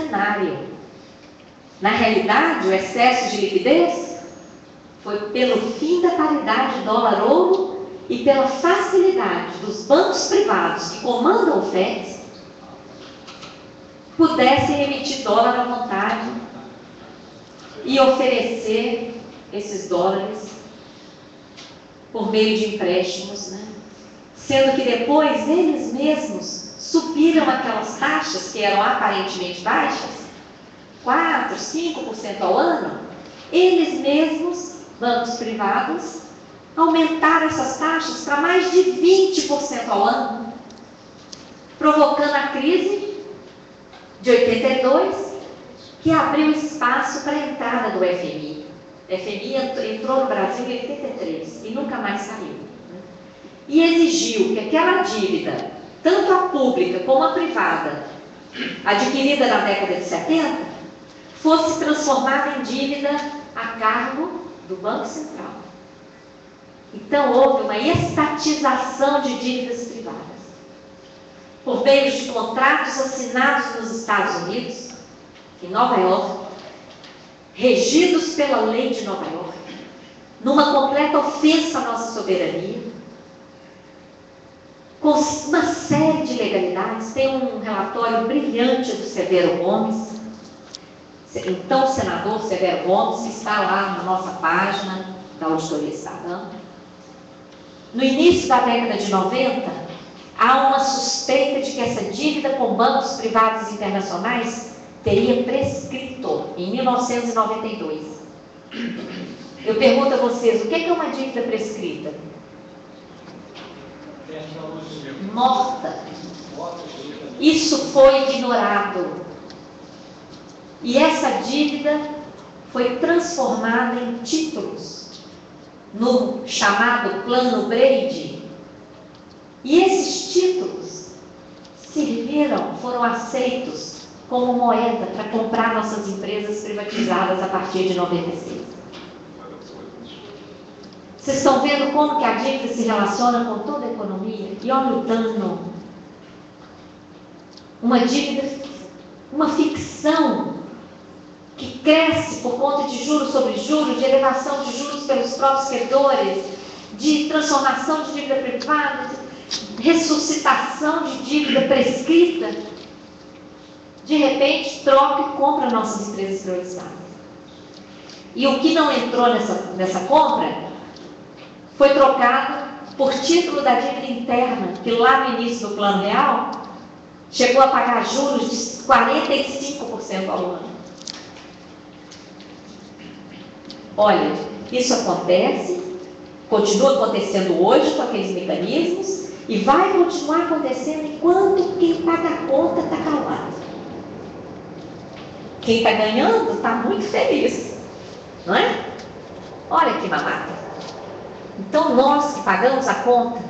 cenário. Na realidade, o excesso de liquidez foi pelo fim da paridade dólar-ouro e pela facilidade dos bancos privados que comandam o FED pudessem emitir dólar à vontade e oferecer esses dólares por meio de empréstimos, né? Sendo que depois eles mesmos subiram aquelas taxas que eram aparentemente baixas, 4%, 5% ao ano, eles mesmos, bancos privados, aumentaram essas taxas para mais de 20% ao ano, provocando a crise de 82, que abriu espaço para a entrada do FMI. O FMI entrou no Brasil em 83 e nunca mais saiu. E exigiu que aquela dívida, tanto a pública como a privada, adquirida na década de 70, fosse transformada em dívida a cargo do Banco Central. Então, houve uma estatização de dívidas privadas, por meio de contratos assinados nos Estados Unidos, em Nova York, regidos pela lei de Nova York, numa completa ofensa à nossa soberania, com uma série de ilegalidades. Tem um relatório brilhante do Severo Gomes, então o senador Severo Gomes, que está lá na nossa página da Auditoria Estadão. No início da década de 90, há uma suspeita de que essa dívida com bancos privados internacionais teria prescrito em 1992. Eu pergunto a vocês, o que é uma dívida prescrita? Morta. Isso foi ignorado. E essa dívida foi transformada em títulos no chamado Plano Brady. E esses títulos foram aceitos como moeda para comprar nossas empresas privatizadas a partir de 96. Vocês estão vendo como que a dívida se relaciona com toda a economia? E olha o dano. Uma dívida, uma ficção que cresce por conta de juros sobre juros, de elevação de juros pelos próprios credores, de transformação de dívida privada, de ressuscitação de dívida prescrita. De repente, troca e compra nossas empresas privatizadas. E o que não entrou nessa compra foi trocado por título da dívida interna, que lá no início do Plano Real chegou a pagar juros de 45% ao ano. Olha, isso acontece, continua acontecendo hoje com aqueles mecanismos e vai continuar acontecendo enquanto quem paga a conta está calado. Quem está ganhando está muito feliz, não é? Olha que mamata. Então, nós que pagamos a conta,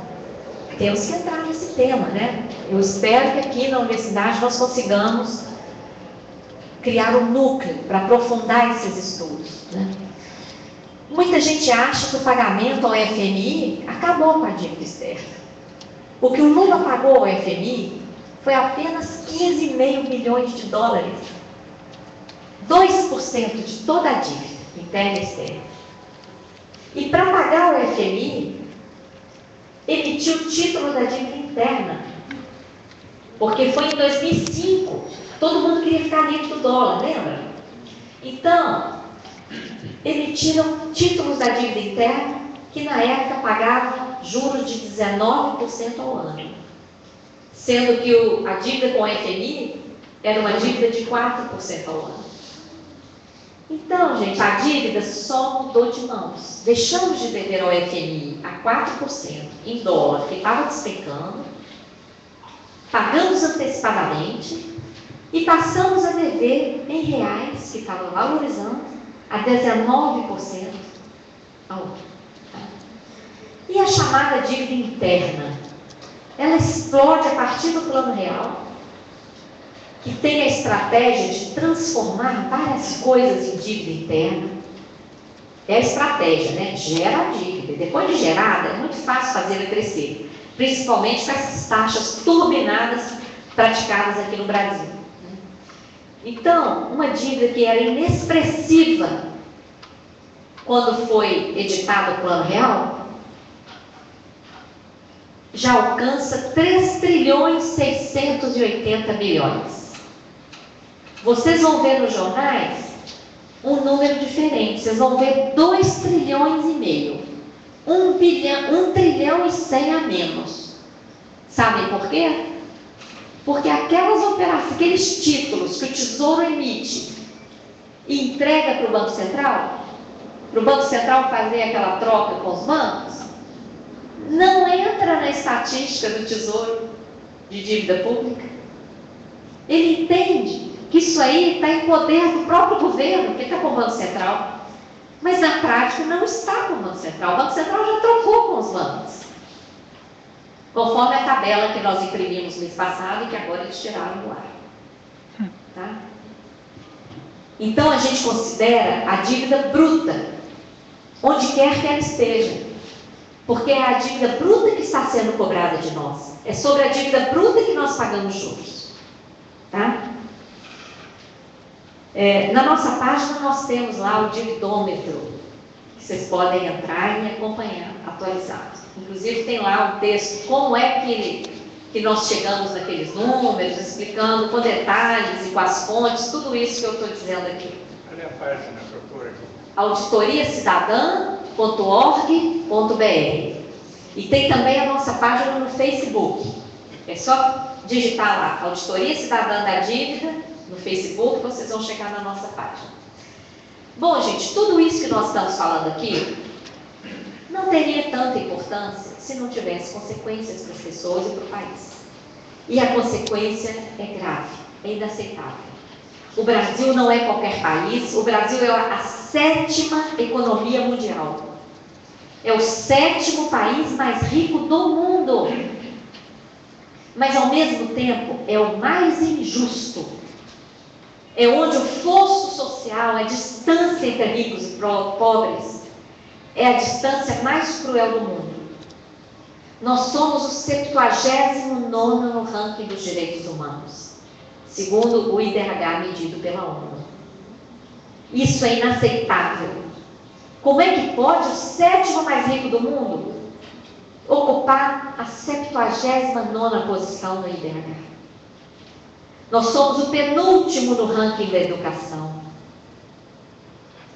temos que entrar nesse tema, né? Eu espero que aqui na universidade nós consigamos criar um núcleo para aprofundar esses estudos, né? Muita gente acha que o pagamento ao FMI acabou com a dívida externa. O que o Lula pagou ao FMI foi apenas 15,5 bilhões de dólares. 2% de toda a dívida interna e externa. E para pagar o FMI, emitiu o título da dívida interna. Porque foi em 2005, todo mundo queria ficar livre do dólar, lembra? Então, emitiram títulos da dívida interna, que na época pagavam juros de 19% ao ano. Sendo que a dívida com o FMI era uma dívida de 4% ao ano. Então, gente, a dívida só mudou de mãos. Deixamos de dever ao FMI a 4% em dólar, que estava despencando, pagamos antecipadamente e passamos a dever em reais, que estavam valorizando, a 19% ao ano. E a chamada dívida interna? Ela explode a partir do Plano Real, que tem a estratégia de transformar várias coisas em dívida interna. É a estratégia, né? Gera a dívida. Depois de gerada, é muito fácil fazê-la crescer, principalmente com essas taxas turbinadas praticadas aqui no Brasil. Então, uma dívida que era inexpressiva quando foi editado o Plano Real, já alcança 3.680 bilhões. Vocês vão ver nos jornais um número diferente. Vocês vão ver 2,5 trilhões. 1 trilhão e 100 a menos. Sabem por quê? Porque aquelas operações, aqueles títulos que o Tesouro emite e entrega para o Banco Central fazer aquela troca com os bancos, não entra na estatística do Tesouro de dívida pública. Ele entende que isso aí está em poder do próprio governo, que está com o Banco Central. Mas na prática não está com o Banco Central. O Banco Central já trocou com os bancos, conforme a tabela que nós imprimimos no mês passado e que agora eles tiraram do ar. Tá? Então a gente considera a dívida bruta, onde quer que ela esteja, porque é a dívida bruta que está sendo cobrada de nós. É sobre a dívida bruta que nós pagamos juros. Tá? Na nossa página nós temos lá o dividômetro, que vocês podem entrar e acompanhar, atualizado. Inclusive tem lá um texto, como é que nós chegamos naqueles números, explicando com detalhes e com as fontes, tudo isso que eu estou dizendo aqui. Olha a página, procura aqui. auditoriacidadã.org.br. E tem também a nossa página no Facebook. É só digitar lá, Auditoria Cidadã da Dívida, no Facebook, vocês vão chegar na nossa página. Bom, gente, tudo isso que nós estamos falando aqui não teria tanta importância se não tivesse consequências para as pessoas e para o país. E a consequência é grave, é inaceitável. O Brasil não é qualquer país, o Brasil é a 7ª economia mundial. É o 7º país mais rico do mundo. Mas, ao mesmo tempo, é o mais injusto. É onde o fosso social, a distância entre ricos e pobres, é a distância mais cruel do mundo. Nós somos o 79º no ranking dos direitos humanos, segundo o IDH medido pela ONU. Isso é inaceitável. Como é que pode o 7º mais rico do mundo ocupar a 79ª posição no IDH? Nós somos o penúltimo no ranking da educação.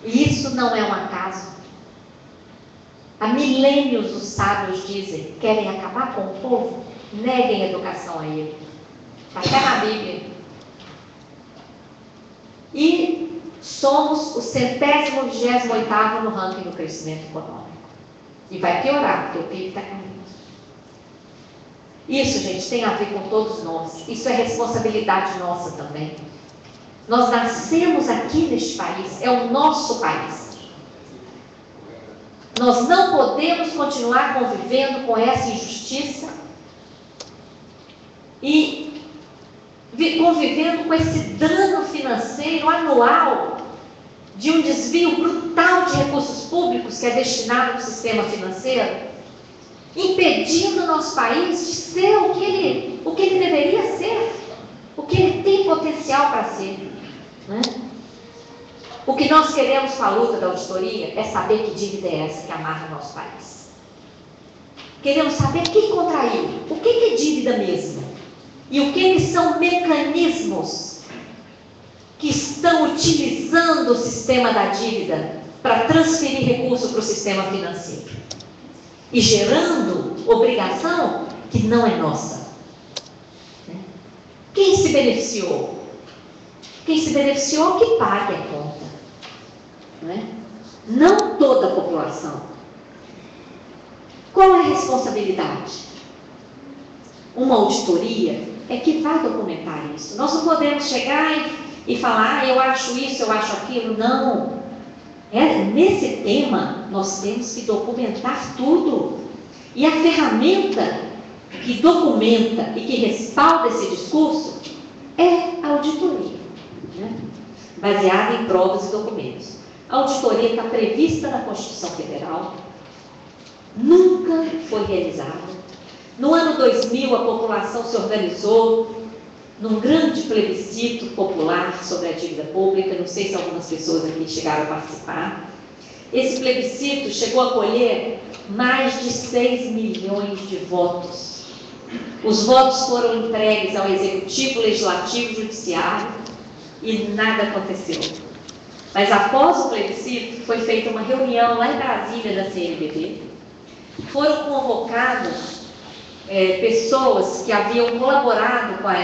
E isso não é um acaso. Há milênios os sábios dizem, querem acabar com o povo? Neguem a educação a ele. Está até na Bíblia. E somos o 128º no ranking do crescimento econômico. E vai piorar, porque o PIB está caindo. Isso, gente, tem a ver com todos nós. Isso é responsabilidade nossa também. Nós nascemos aqui neste país, é o nosso país. Nós não podemos continuar convivendo com essa injustiça e convivendo com esse dano financeiro anual de um desvio brutal de recursos públicos que é destinado para o sistema financeiro, impedindo o nosso país de ser o que ele deveria ser, o que ele tem potencial para ser. Né? O que nós queremos com a luta da auditoria é saber que dívida é essa que amarra o nosso país. Queremos saber quem contraiu, o que é dívida mesmo, e o que são mecanismos que estão utilizando o sistema da dívida para transferir recursos para o sistema financeiro e gerando obrigação que não é nossa. Quem se beneficiou? Quem se beneficiou que pague a conta. Não toda a população. Qual é a responsabilidade? Uma auditoria é que vai documentar isso. Nós não podemos chegar e falar, eu acho isso, eu acho aquilo. Não. Nesse tema, nós temos que documentar tudo. E a ferramenta que documenta e que respalda esse discurso é a auditoria, baseada em provas e documentos. A auditoria está prevista na Constituição Federal, nunca foi realizada. No ano 2000, a população se organizou num grande plebiscito popular sobre a dívida pública. Não sei se algumas pessoas aqui chegaram a participar. Esse plebiscito chegou a colher mais de 6 milhões de votos. Os votos foram entregues ao Executivo, Legislativo e Judiciário e nada aconteceu. Mas após o plebiscito, foi feita uma reunião lá em Brasília da CNBB. Foram convocadas pessoas que haviam colaborado com a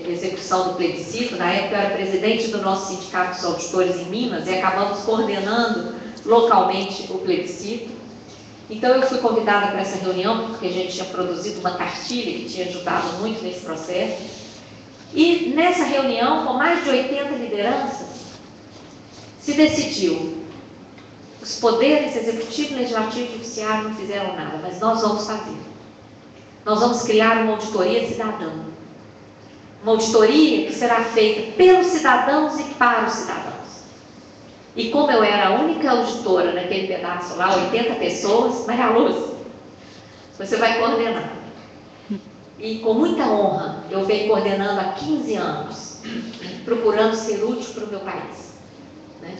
execução do plebiscito. Na época eu era presidente do nosso sindicato dos auditores em Minas e acabamos coordenando localmente o plebiscito. Então eu fui convidada para essa reunião porque a gente tinha produzido uma cartilha que tinha ajudado muito nesse processo. E nessa reunião, com mais de 80 lideranças, se decidiu. Os poderes executivo, legislativo e judiciário não fizeram nada, mas nós vamos fazer. Nós vamos criar uma auditoria cidadã. Uma auditoria que será feita pelos cidadãos e para os cidadãos. E como eu era a única auditora naquele pedaço lá, 80 pessoas, Maria Lúcia, você vai coordenar. E com muita honra, eu venho coordenando há 15 anos, procurando ser útil para o meu país. Né?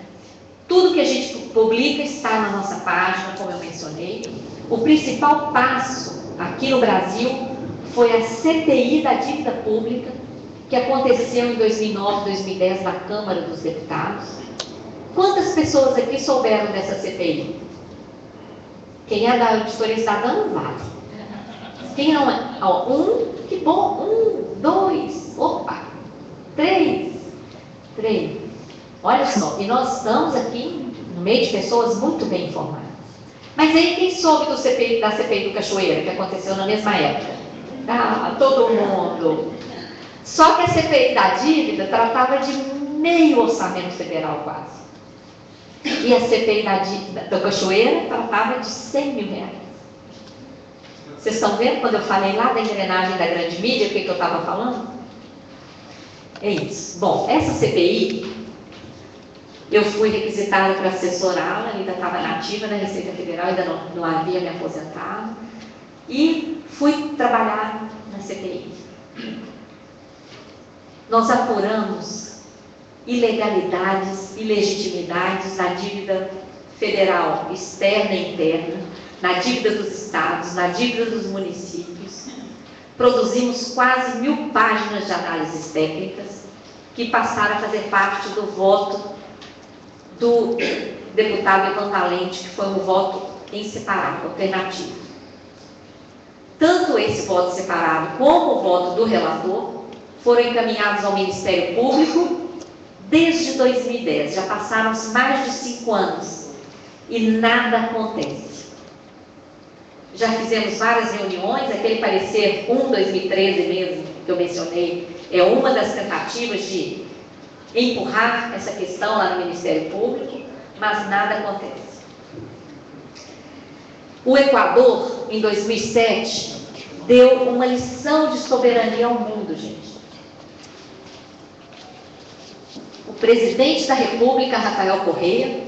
Tudo que a gente publica está na nossa página, como eu mencionei. O principal passo aqui no Brasil foi a CPI da dívida pública, que aconteceu em 2009, 2010 na Câmara dos Deputados. Quantas pessoas aqui souberam dessa CPI? Quem é da auditoria cidadã não vale. Quem não é? Que bom, 1, 2, opa, 3. Olha só, e nós estamos aqui no meio de pessoas muito bem informadas. Mas aí quem soube da CPI do Cachoeira, que aconteceu na mesma época? Ah, todo mundo. Só que a CPI da dívida tratava de meio orçamento federal quase. E a CPI da Cachoeira tratava de 100 mil reais. Vocês estão vendo quando eu falei lá da engrenagem da grande mídia, o que eu estava falando? É isso. Bom, essa CPI, eu fui requisitada para assessorá-la, ainda estava nativa na Receita Federal, ainda não havia me aposentado, e fui trabalhar na CPI. Nós apuramos ilegalidades, ilegitimidades na dívida federal, externa e interna, na dívida dos estados, na dívida dos municípios. Produzimos quase 1000 páginas de análises técnicas que passaram a fazer parte do voto do deputado Ivan Valente, que foi um voto em separado, alternativo. Tanto esse voto separado como o voto do relator foram encaminhados ao Ministério Público desde 2010. Já passaram-se mais de 5 anos e nada acontece. Já fizemos várias reuniões, aquele parecer 2013 mesmo, que eu mencionei, é uma das tentativas de empurrar essa questão lá no Ministério Público, mas nada acontece. O Equador, em 2007, deu uma lição de soberania ao mundo, gente. O presidente da República, Rafael Correa,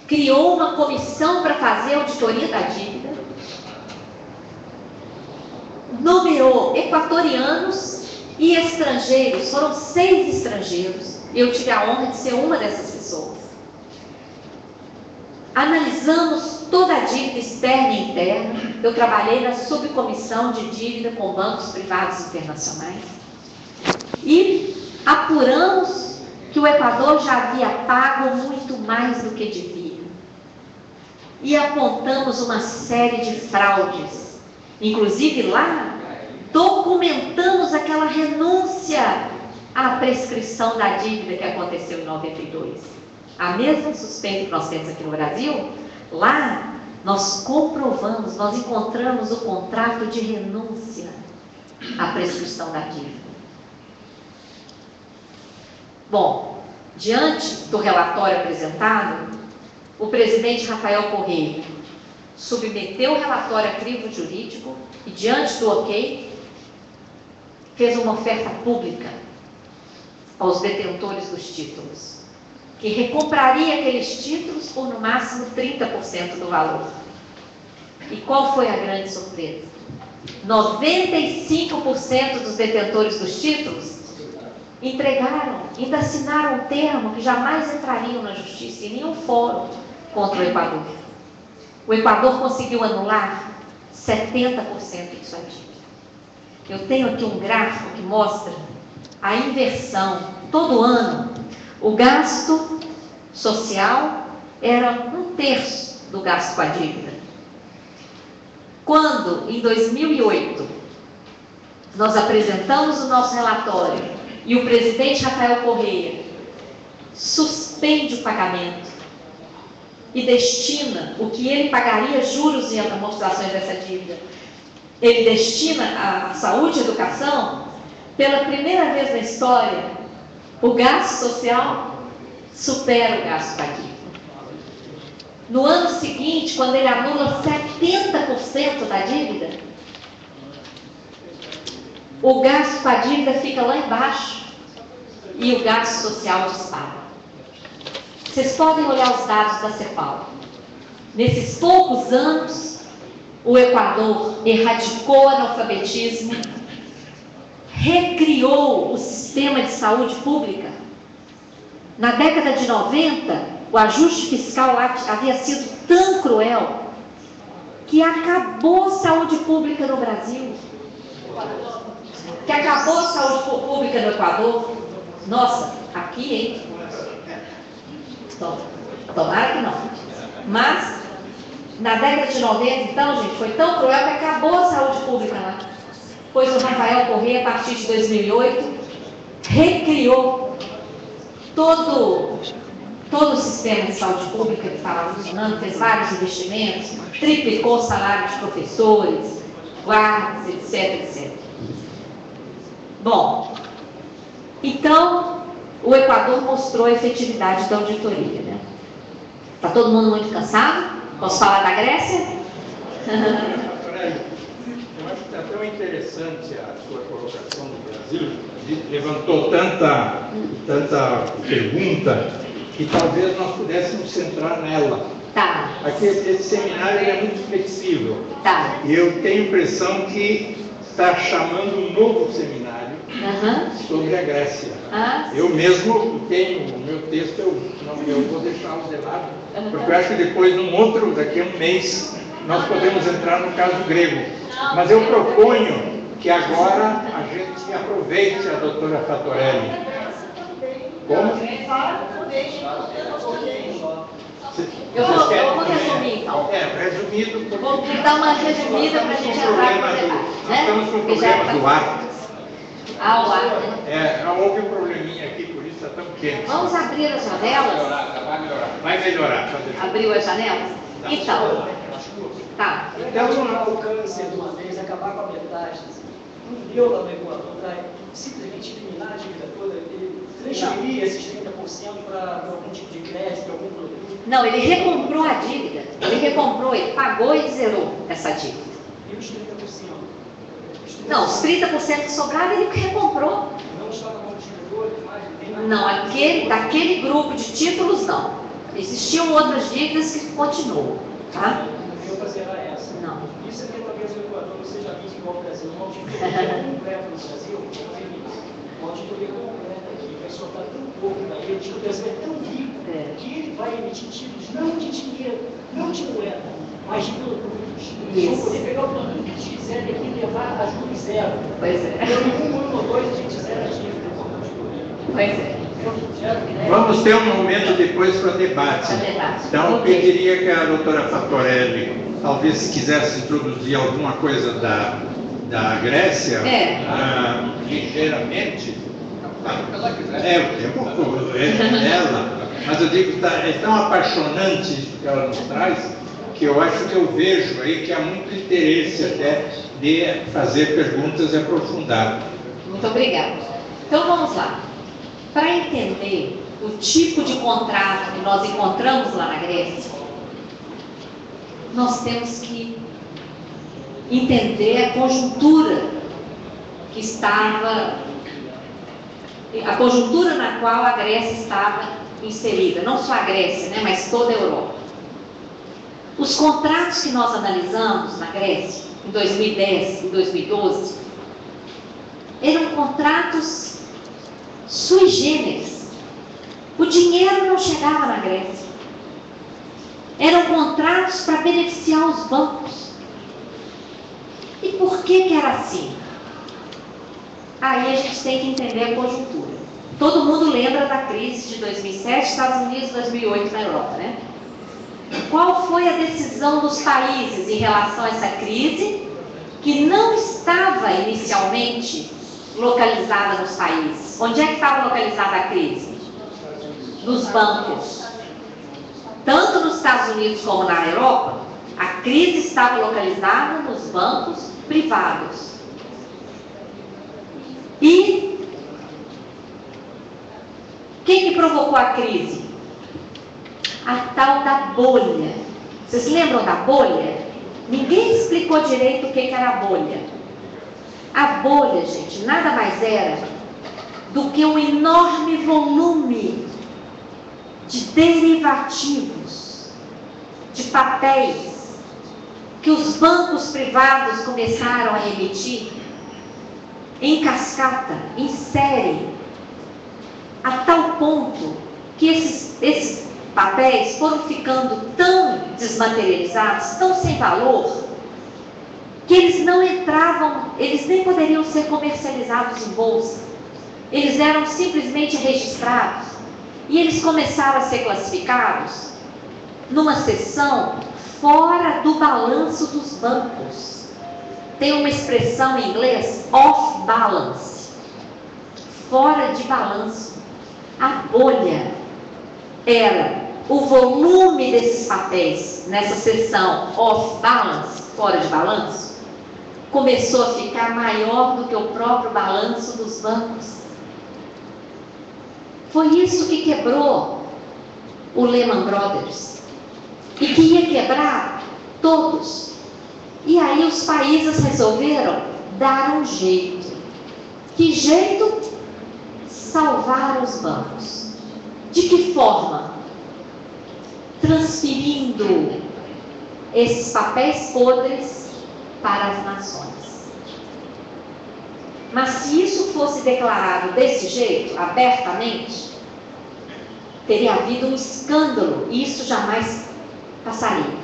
criou uma comissão para fazer a auditoria da dívida, nomeou equatorianos e estrangeiros, foram 6 estrangeiros, e eu tive a honra de ser uma dessas pessoas. Analisamos toda a dívida externa e interna. Eu trabalhei na subcomissão de dívida com bancos privados internacionais e apuramos que o Equador já havia pago muito mais do que devia. E apontamos uma série de fraudes. Inclusive lá, documentamos aquela renúncia à prescrição da dívida que aconteceu em 92. A mesma suspeita que nós temos aqui no Brasil, lá nós comprovamos, nós encontramos o contrato de renúncia à prescrição da dívida. Bom, diante do relatório apresentado, o presidente Rafael Correa submeteu o relatório a crivo jurídico e, diante do ok, fez uma oferta pública aos detentores dos títulos, que recompraria aqueles títulos por no máximo 30% do valor. E qual foi a grande surpresa? 95% dos detentores dos títulos entregaram, ainda assinaram um termo que jamais entrariam na justiça em nenhum fórum contra o Equador. O Equador conseguiu anular 70% de sua dívida. Eu tenho aqui um gráfico que mostra a inversão. Todo ano, o gasto social era 1/3 do gasto com a dívida. Quando, em 2008, nós apresentamos o nosso relatório e o presidente Rafael Correa suspende o pagamento e destina o que ele pagaria juros e amortizações dessa dívida, ele destina à saúde e educação, pela primeira vez na história, o gasto social supera o gasto com a dívida. No ano seguinte, quando ele anula 70% da dívida, o gasto com a dívida fica lá embaixo e o gasto social dispara. Vocês podem olhar os dados da CEPAL. Nesses poucos anos, o Equador erradicou o analfabetismo, recriou o sistema de saúde pública. Na década de 90, o ajuste fiscal lá havia sido tão cruel que acabou a saúde pública no Brasil, que acabou a saúde pública no Equador. Nossa, aqui, hein? Tomara que não. Mas, na década de 90, então, gente, foi tão cruel que acabou a saúde pública lá. Pois o Rafael Correa, a partir de 2008, recriou todo o sistema de saúde pública que estava funcionando, fez vários investimentos, triplicou o salário de professores, guardas, etc, etc. Bom, então, o Equador mostrou a efetividade da auditoria, né? Está todo mundo muito cansado? Posso falar da Grécia? Eu acho que está tão interessante a sua colocação do Brasil, levantou tanta pergunta, que talvez nós pudéssemos centrar nela. Tá. Aqui, esse seminário é muito flexível. Tá. E eu tenho a impressão que está chamando um novo seminário sobre a Grécia. Eu mesmo tenho o meu texto, eu vou deixá-lo de lado, porque eu acho que depois, daqui a um mês, nós podemos entrar no caso grego. Mas eu proponho que agora a gente aproveite a doutora Fattorelli. Como? Eu vou resumir, então. Resumido. Vou dar uma resumida para a gente entrar no debate. Nós estamos com o problema do ar. O ar, né? Houve um probleminha aqui, por isso está tão quente. Vamos abrir as janelas? Vai melhorar. Abriu as janelas? Então. Tá. Então, tornar o câncer de uma vez, acabar com a metástase, não deu lá no Equador, para simplesmente eliminar a dívida toda, ele transferir esses 30% para algum tipo de crédito, algum produto. Não, ele recomprou a dívida. Ele pagou e zerou essa dívida. E os 30%? Não, os 30% que sobraram, ele recomprou. Não está na mão dos credores, mas tem na Não, daquele grupo de títulos, não. Existiam outras dívidas que continuam, tá? Não deu para zerar essa. Não. Isso é que talvez o Equador não seja visto igual ao Brasil. Uma auditoria completa no Brasil, uma auditoria completa aqui, vai soltar tão pouco daí, o Brasil é tão rico que ele vai emitir títulos não de dinheiro, não de moeda, mas de produtos. Eles vão poder pegar o produto que eles quiserem aqui e levar a juros zero. Pois é. Então, em 1 ano ou 2, a gente zera a dívida com a auditoria. Pois é. Vamos ter um momento depois para debate. Então, eu pediria que a doutora Fattorelli, talvez se quisesse introduzir alguma coisa da Grécia, ligeiramente. O tempo é dela. Mas eu digo, é tão apaixonante isso que ela nos traz, que eu acho que eu vejo aí que há muito interesse até de fazer perguntas e aprofundar. Muito obrigada. Então vamos lá. Para entender o tipo de contrato que nós encontramos lá na Grécia, nós temos que entender a conjuntura que estava, a conjuntura na qual a Grécia estava inserida, não só a Grécia, mas toda a Europa. Os contratos que nós analisamos na Grécia em 2010 e 2012, eram contratos sui generis. O dinheiro não chegava na Grécia. Eram contratos para beneficiar os bancos. E por que era assim? Aí a gente tem que entender a conjuntura. Todo mundo lembra da crise de 2007, Estados Unidos, 2008 na Europa, né? Qual foi a decisão dos países em relação a essa crise, que não estava inicialmente localizada nos países? Onde é que estava localizada a crise? Nos bancos. Tanto nos Estados Unidos como na Europa, a crise estava localizada nos bancos privados. E quem que provocou a crise? A tal da bolha. Vocês lembram da bolha? Ninguém explicou direito o que era a bolha. A bolha, gente, nada mais era do que um enorme volume de derivativos, de papéis, que os bancos privados começaram a emitir em cascata, em série, a tal ponto que esses papéis foram ficando tão desmaterializados, tão sem valor, que eles não entravam, eles nem poderiam ser comercializados em bolsa. Eles eram simplesmente registrados e eles começaram a ser classificados numa seção fora do balanço dos bancos. Tem uma expressão em inglês, off balance, fora de balanço. A bolha era o volume desses papéis nessa seção off balance, fora de balanço, começou a ficar maior do que o próprio balanço dos bancos. Foi isso que quebrou o Lehman Brothers e que ia quebrar todos. E aí os países resolveram dar um jeito. Que jeito? Salvar os bancos. De que forma? Transferindo esses papéis podres para as nações. Mas se isso fosse declarado desse jeito, abertamente, teria havido um escândalo e isso jamais passaria.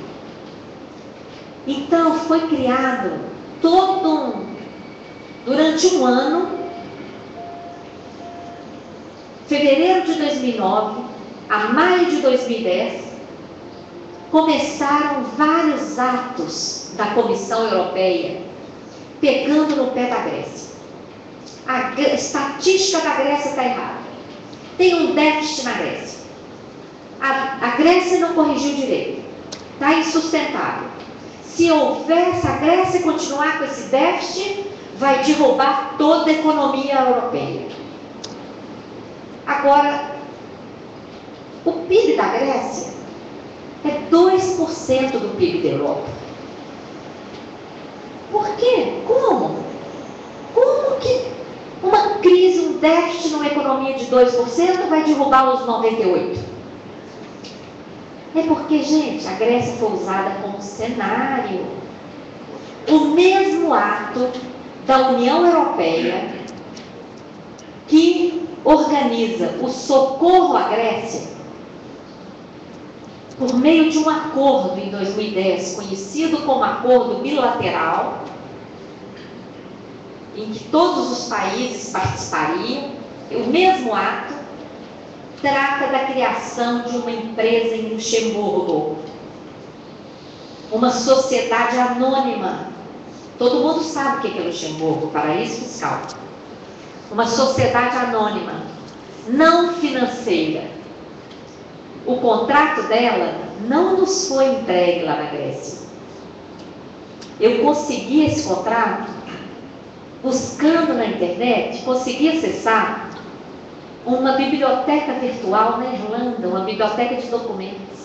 Então foi criado durante um ano, fevereiro de 2009 a maio de 2010, começaram vários atos da Comissão Europeia pegando no pé da Grécia. A estatística da Grécia está errada. Tem um déficit na Grécia. A Grécia não corrigiu direito. Está insustentável. Se a Grécia continuar com esse déficit, vai derrubar toda a economia europeia. Agora, o PIB da Grécia é 2% do PIB da Europa. Por quê? Como? Como que uma crise, um déficit numa economia de 2% vai derrubar os 98%? É porque, gente, a Grécia foi usada como cenário. O mesmo ato da União Europeia que organiza o socorro à Grécia por meio de um acordo em 2010, conhecido como Acordo Bilateral, em que todos os países participariam. O mesmo ato trata da criação de uma empresa em Luxemburgo, uma sociedade anônima. Todo mundo sabe o que é Luxemburgo, paraíso fiscal. Uma sociedade anônima, não financeira. O contrato dela não nos foi entregue lá na Grécia. Eu consegui esse contrato buscando na internet, consegui acessar uma biblioteca virtual na Irlanda, uma biblioteca de documentos.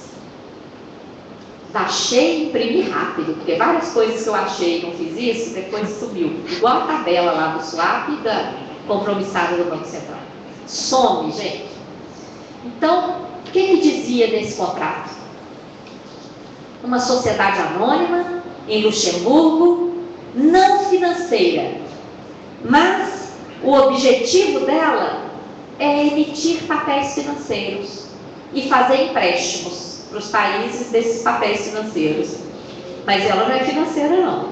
Baixei e imprimi rápido, porque várias coisas que eu achei e não fiz isso, depois sumiu. Igual a tabela lá do swap e da compromissada do Banco Central. Some, gente. Então, o que dizia nesse contrato? Uma sociedade anônima, em Luxemburgo, não financeira, mas o objetivo dela é emitir papéis financeiros e fazer empréstimos para os países desses papéis financeiros. Mas ela não é financeira, não.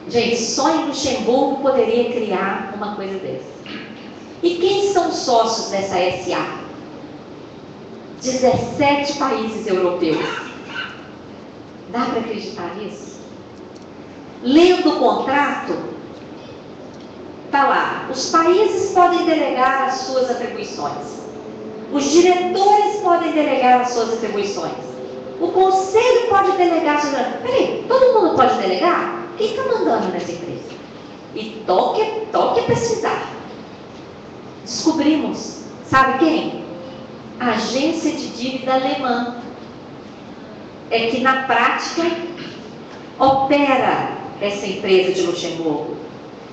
Gente, só em Luxemburgo poderia criar uma coisa dessa. E quem são os sócios dessa SA? 17 países europeus. Dá para acreditar nisso? Lendo o contrato, está lá: os países podem delegar as suas atribuições, os diretores podem delegar as suas atribuições, o conselho pode delegar as suas atribuições. Peraí, todo mundo pode delegar? Quem está mandando nessa empresa? E toque pesquisar. Descobrimos, sabe quem? A agência de dívida alemã. É que na prática opera essa empresa de Luxemburgo.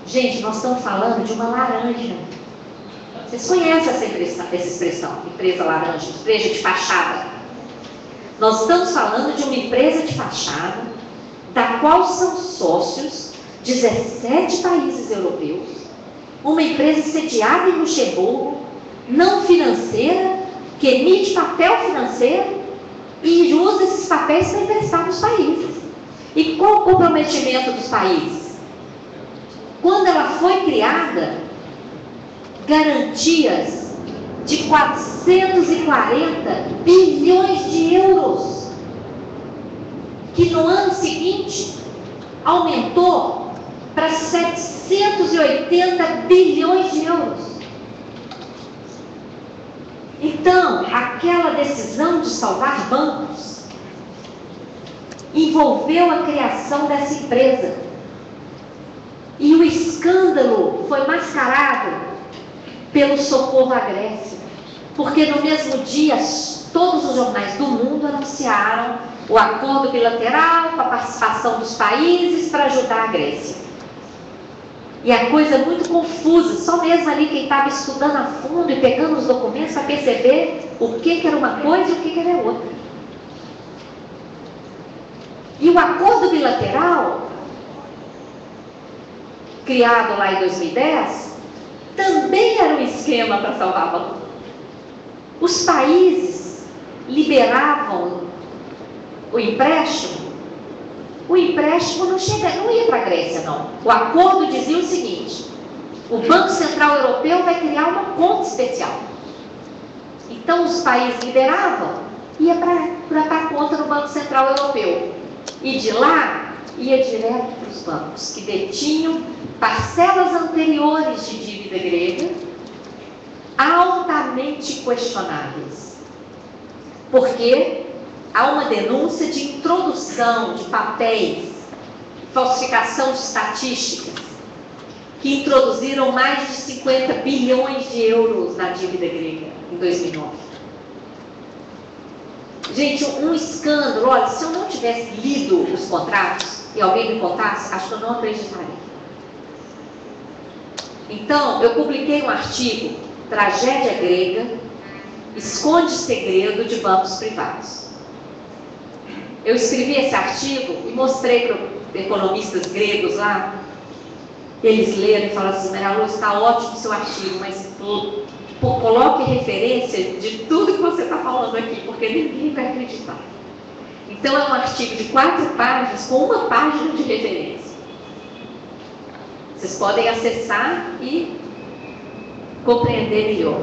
Gente, nós estamos falando de uma laranja. Vocês conhecem essa expressão, empresa laranja, empresa de fachada? Nós estamos falando de uma empresa de fachada, da qual são sócios 17 países europeus, uma empresa sediada em Luxemburgo, não financeira, que emite papel financeiro e usa esses papéis para emprestar nos países. E qual o comprometimento dos países? Quando ela foi criada, garantias de 440 bilhões de euros, que no ano seguinte aumentou para 780 bilhões de euros. Então, aquela decisão de salvar bancos envolveu a criação dessa empresa. E o escândalo foi mascarado pelo socorro à Grécia. Porque no mesmo dia, todos os jornais do mundo anunciaram o acordo bilateral com a participação dos países para ajudar a Grécia. E a coisa muito confusa, só mesmo ali quem estava estudando a fundo e pegando os documentos para perceber o que era uma coisa e o que era outra. E o acordo bilateral, criado lá em 2010, também era um esquema para salvar banco. Os países liberavam o empréstimo não ia para a Grécia, não. O acordo dizia o seguinte: o Banco Central Europeu vai criar uma conta especial. Então, os países liberavam, ia para a conta no Banco Central Europeu. E de lá, ia direto para os bancos, que detinham parcelas anteriores de dívida grega, altamente questionáveis. Porque há uma denúncia de introdução de papéis, falsificação de estatísticas, que introduziram mais de 50 bilhões de euros na dívida grega em 2009. Gente, um escândalo. Olha, se eu não tivesse lido os contratos e alguém me contasse, acho que eu não acreditaria. Então, eu publiquei um artigo, Tragédia Grega, esconde segredo de bancos privados. Eu escrevi esse artigo e mostrei para economistas gregos lá. Eles leram e falaram assim: Maria Lúcia, está ótimo o seu artigo, mas coloque referência de tudo que você está falando aqui, porque ninguém vai acreditar. Então, é um artigo de 4 páginas, com 1 página de referência. Vocês podem acessar e compreender melhor.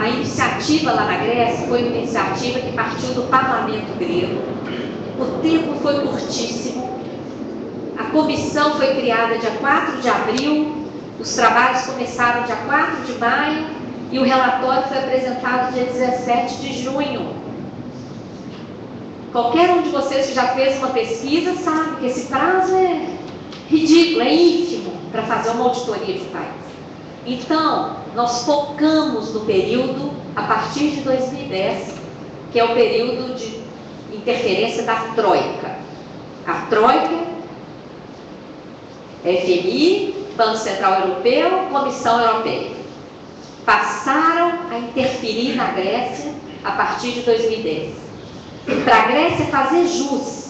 A iniciativa lá na Grécia foi uma iniciativa que partiu do parlamento grego. O tempo foi curtíssimo. A comissão foi criada dia 4 de abril, os trabalhos começaram dia 4 de maio e o relatório foi apresentado dia 17 de junho. Qualquer um de vocês que já fez uma pesquisa sabe que esse prazo é ridículo, é ínfimo para fazer uma auditoria de país. Então, nós focamos no período a partir de 2010, que é o período de interferência da Troika. A Troika, FMI, Banco Central Europeu, Comissão Europeia, passaram a interferir na Grécia a partir de 2010. para a Grécia fazer jus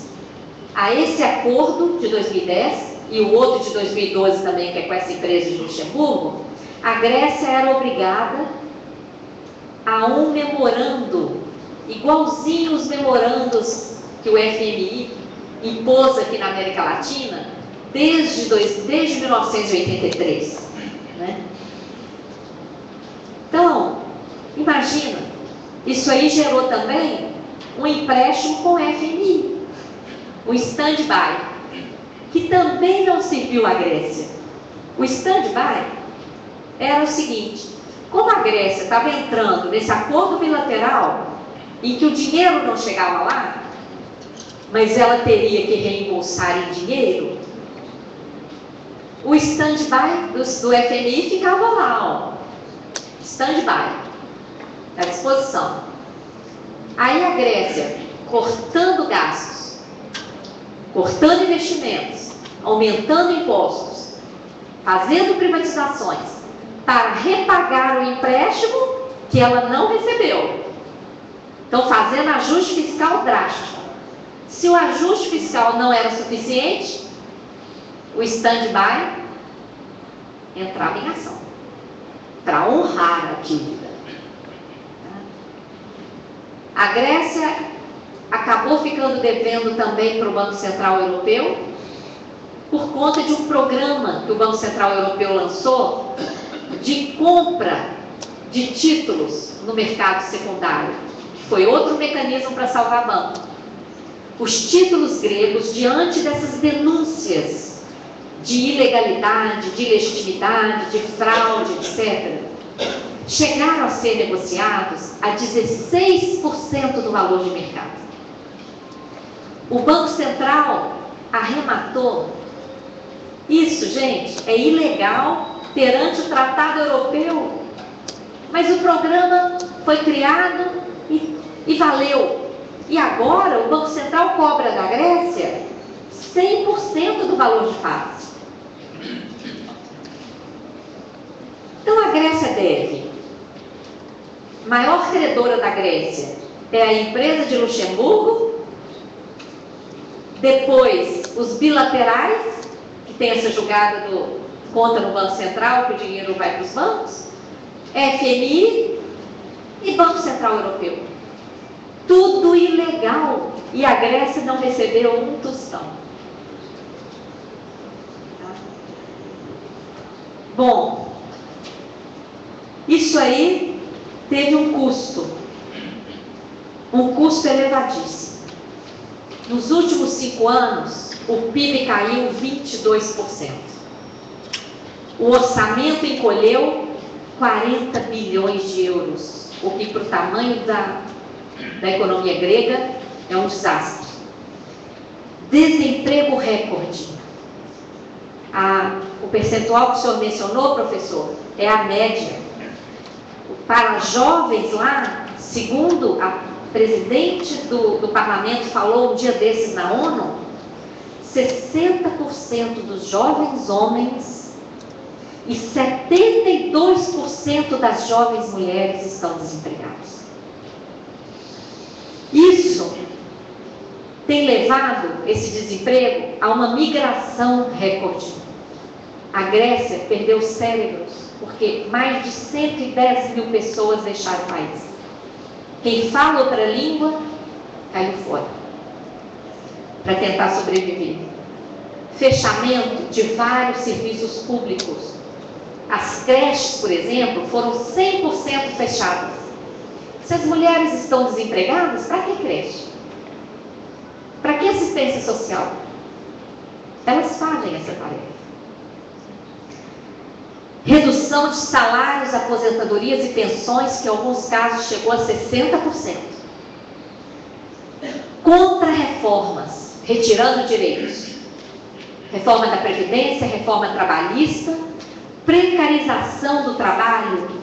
a esse acordo de 2010 e o outro de 2012 também, que é com essa empresa de Luxemburgo, a Grécia era obrigada a um memorando, igualzinho os memorandos que o FMI impôs aqui na América Latina desde 1983. Né? Então, imagina, isso aí gerou também um empréstimo com o FMI, o stand-by, que também não serviu à Grécia. O stand-by era o seguinte: como a Grécia estava entrando nesse acordo bilateral em que o dinheiro não chegava lá, mas ela teria que reembolsar em dinheiro, o stand-by do FMI ficava lá, ó, stand-by, à disposição. Aí a Grécia, cortando gastos, cortando investimentos, aumentando impostos, fazendo privatizações, para repagar o empréstimo que ela não recebeu. Então, fazendo ajuste fiscal drástico. Se o ajuste fiscal não era suficiente, o stand-by entrava em ação para honrar a dívida. A Grécia acabou ficando devendo também para o Banco Central Europeu por conta de um programa que o Banco Central Europeu lançou de compra de títulos no mercado secundário, que foi outro mecanismo para salvar banco. Os títulos gregos, diante dessas denúncias de ilegalidade, de ilegitimidade, de fraude, etc., chegaram a ser negociados a 16% do valor de mercado. O Banco Central arrematou. Isso, gente, é ilegal perante o Tratado Europeu, mas o programa foi criado e valeu. E agora o Banco Central cobra da Grécia 100% do valor de face. Então a Grécia deve. A maior credora da Grécia é a empresa de Luxemburgo, depois os bilaterais, que tem essa jogada do conta no Banco Central, que o dinheiro vai para os bancos, FMI e Banco Central Europeu. Tudo ilegal. E a Grécia não recebeu um tostão. Bom, isso aí teve um custo elevadíssimo. Nos últimos 5 anos, o PIB caiu 22%. O orçamento encolheu 40 bilhões de euros, o que para o tamanho da economia grega é um desastre. Desemprego recorde. O percentual que o senhor mencionou, professor, é a média. Para jovens lá, segundo a presidente do parlamento falou um dia desses na ONU, 60% dos jovens homens e 72% das jovens mulheres estão desempregados. Isso tem levado esse desemprego a uma migração recorde. A Grécia perdeu cérebros porque mais de 110 mil pessoas deixaram o país. Quem fala outra língua caiu fora para tentar sobreviver. Fechamento de vários serviços públicos. As creches, por exemplo, foram 100% fechadas. Se as mulheres estão desempregadas, para que creche? Para que assistência social? Elas fazem essa tarefa. Redução de salários, aposentadorias e pensões, que em alguns casos chegou a 60%. Contra-reformas, retirando direitos. Reforma da Previdência, reforma trabalhista, precarização do trabalho,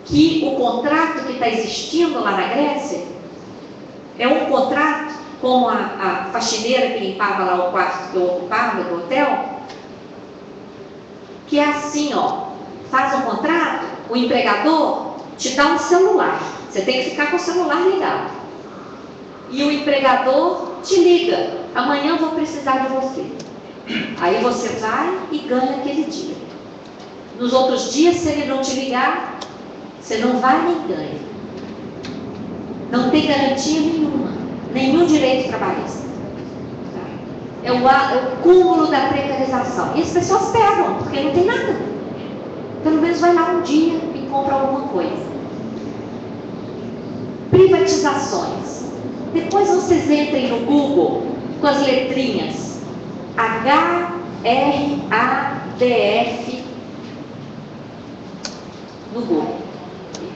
que o contrato que está existindo lá na Grécia é um contrato, como a faxineira que limpava lá o quarto que eu ocupava do hotel, que é assim, ó, faz um contrato, o empregador te dá um celular, você tem que ficar com o celular ligado. e o empregador te liga: amanhã eu vou precisar de você. Aí você vai e ganha aquele dia. Nos outros dias, se ele não te ligar, você não vai nem ganha. Não tem garantia nenhuma, nenhum direito trabalhista. É o cúmulo da precarização. E as pessoas pegam, porque não tem nada. Pelo menos vai lá um dia e compra alguma coisa. Privatizações. Depois vocês entrem no Google com as letrinhas HRADF no Google.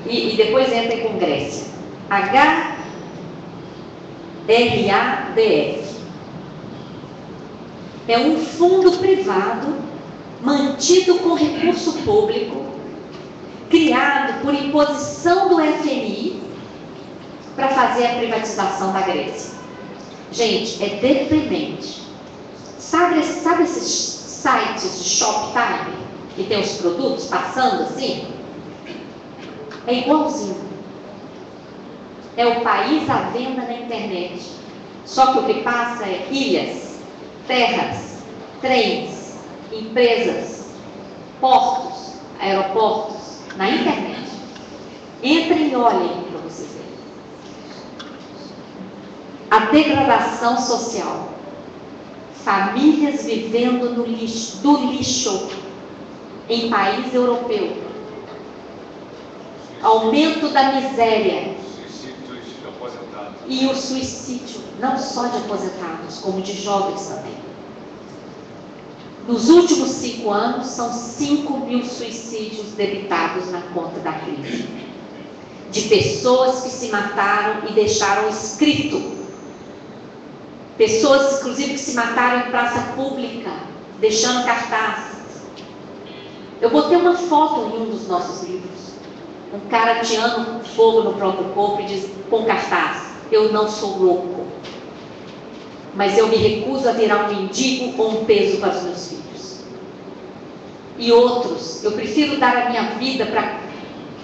E depois entrem com Grécia. HRADF. É um fundo privado mantido com recurso público, criado por imposição do FMI para fazer a privatização da Grécia. Gente, é deprimente. Sabe esses sites de Shoptime que tem os produtos passando assim? É igualzinho. É o país à venda na internet. Só que o que passa é ilhas, terras, trens, empresas, portos, aeroportos, na internet. Entrem e olhem para vocês verem. A degradação social. Famílias vivendo do lixo em país europeu. Aumento da miséria. E o suicídio, não só de aposentados, como de jovens também. Nos últimos 5 anos, são 5.000 suicídios debitados na conta da crise. De pessoas que se mataram e deixaram escrito. Pessoas, inclusive, que se mataram em praça pública, deixando cartazes. Eu botei uma foto em um dos nossos livros. Um cara ateando fogo no próprio corpo e diz, com cartaz: eu não sou louco, mas eu me recuso a virar um mendigo ou um peso para os meus filhos. E outros: eu prefiro dar a minha vida para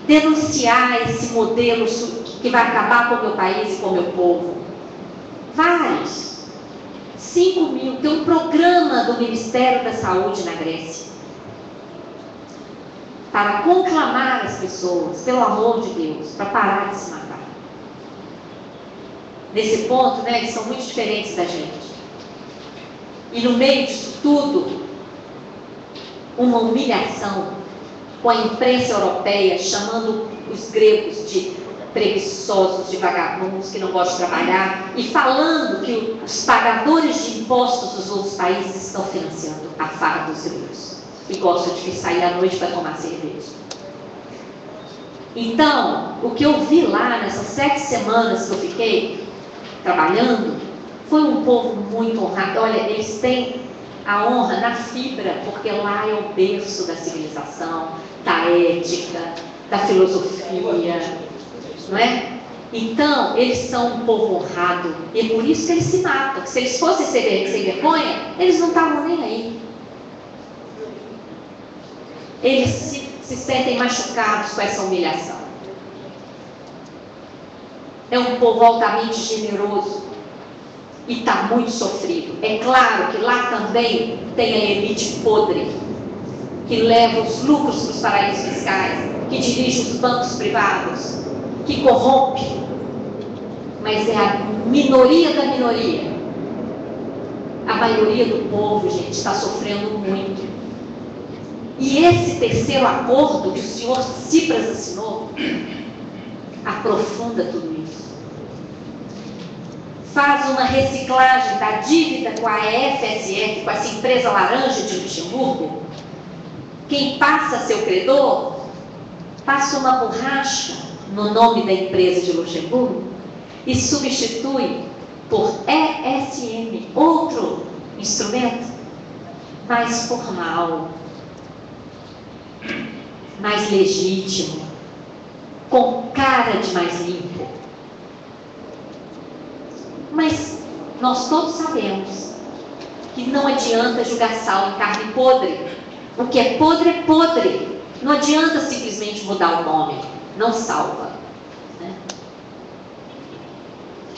denunciar esse modelo que vai acabar com o meu país e com o meu povo. Vários. 5.000. Tem um programa do Ministério da Saúde na Grécia para conclamar as pessoas, pelo amor de Deus, para parar de se matar. Nesse ponto, né, eles são muito diferentes da gente. E no meio disso tudo, uma humilhação com a imprensa europeia chamando os gregos de preguiçosos, de vagabundos que não gostam de trabalhar, e falando que os pagadores de impostos dos outros países estão financiando a farra dos gregos e gostam de sair à noite para tomar cerveja. Então, o que eu vi lá nessas 7 semanas que eu fiquei trabalhando foi um povo muito honrado. Olha, eles têm a honra na fibra, porque lá é o berço da civilização, da ética, da filosofia, não é? Então, eles são um povo honrado, e é por isso que eles se matam. Se eles fossem sem vergonha, eles não estavam nem aí. Eles se sentem machucados com essa humilhação. É um povo altamente generoso e está muito sofrido. É claro que lá também tem a elite podre, que leva os lucros para os paraísos fiscais, que dirige os bancos privados, que corrompe, mas é a minoria da minoria. A maioria do povo, gente, está sofrendo muito. E esse terceiro acordo que o senhor Tsipras assinou aprofunda tudo isso. Faz uma reciclagem da dívida com a EFSF, com essa empresa laranja de Luxemburgo. Quem passa a ser o credor, passa uma borracha no nome da empresa de Luxemburgo e substitui por ESM, outro instrumento mais formal, mais legítimo, com cara de mais limpo. Mas nós todos sabemos que não adianta jogar sal em carne podre. O que é podre. Não adianta simplesmente mudar o nome, não salva, né?